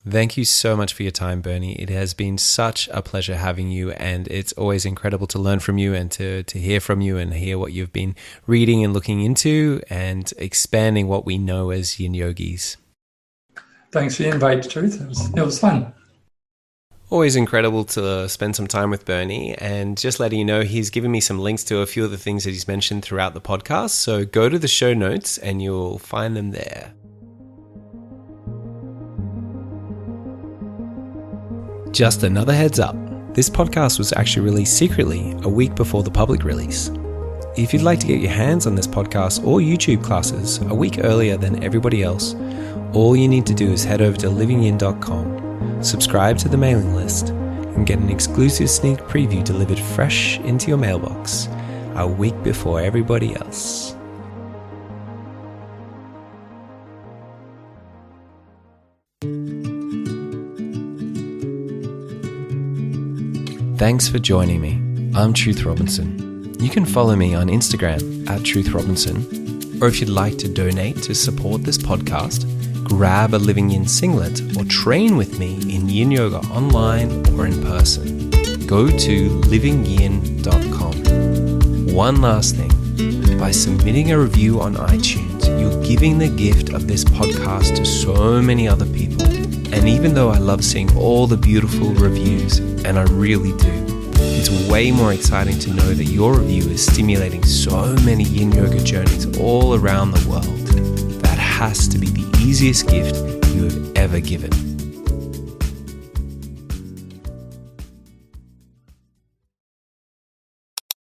Thank you so much for your time, Bernie. It has been such a pleasure having you, and it's always incredible to learn from you and to hear from you and hear what you've been reading and looking into and expanding what we know as yin yogis. Thanks for the invite, Truth. It was fun. Always incredible to spend some time with Bernie, and just letting you know, he's given me some links to a few of the things that he's mentioned throughout the podcast. So go to the show notes and you'll find them there. Just another heads up. This podcast was actually released secretly a week before the public release. If you'd like to get your hands on this podcast or YouTube classes a week earlier than everybody else, all you need to do is head over to livingyin.com, subscribe to the mailing list, and get an exclusive sneak preview delivered fresh into your mailbox a week before everybody else. Thanks for joining me. I'm Truth Robinson. You can follow me on Instagram @TruthRobinson, or if you'd like to donate to support this podcast, grab a Living Yin singlet or train with me in Yin Yoga online or in person. Go to livingyin.com. One last thing, by submitting a review on iTunes, you're giving the gift of this podcast to so many other people. And even though I love seeing all the beautiful reviews, and I really do, it's way more exciting to know that your review is stimulating so many Yin Yoga journeys all around the world. That has to be the easiest gift you have ever given.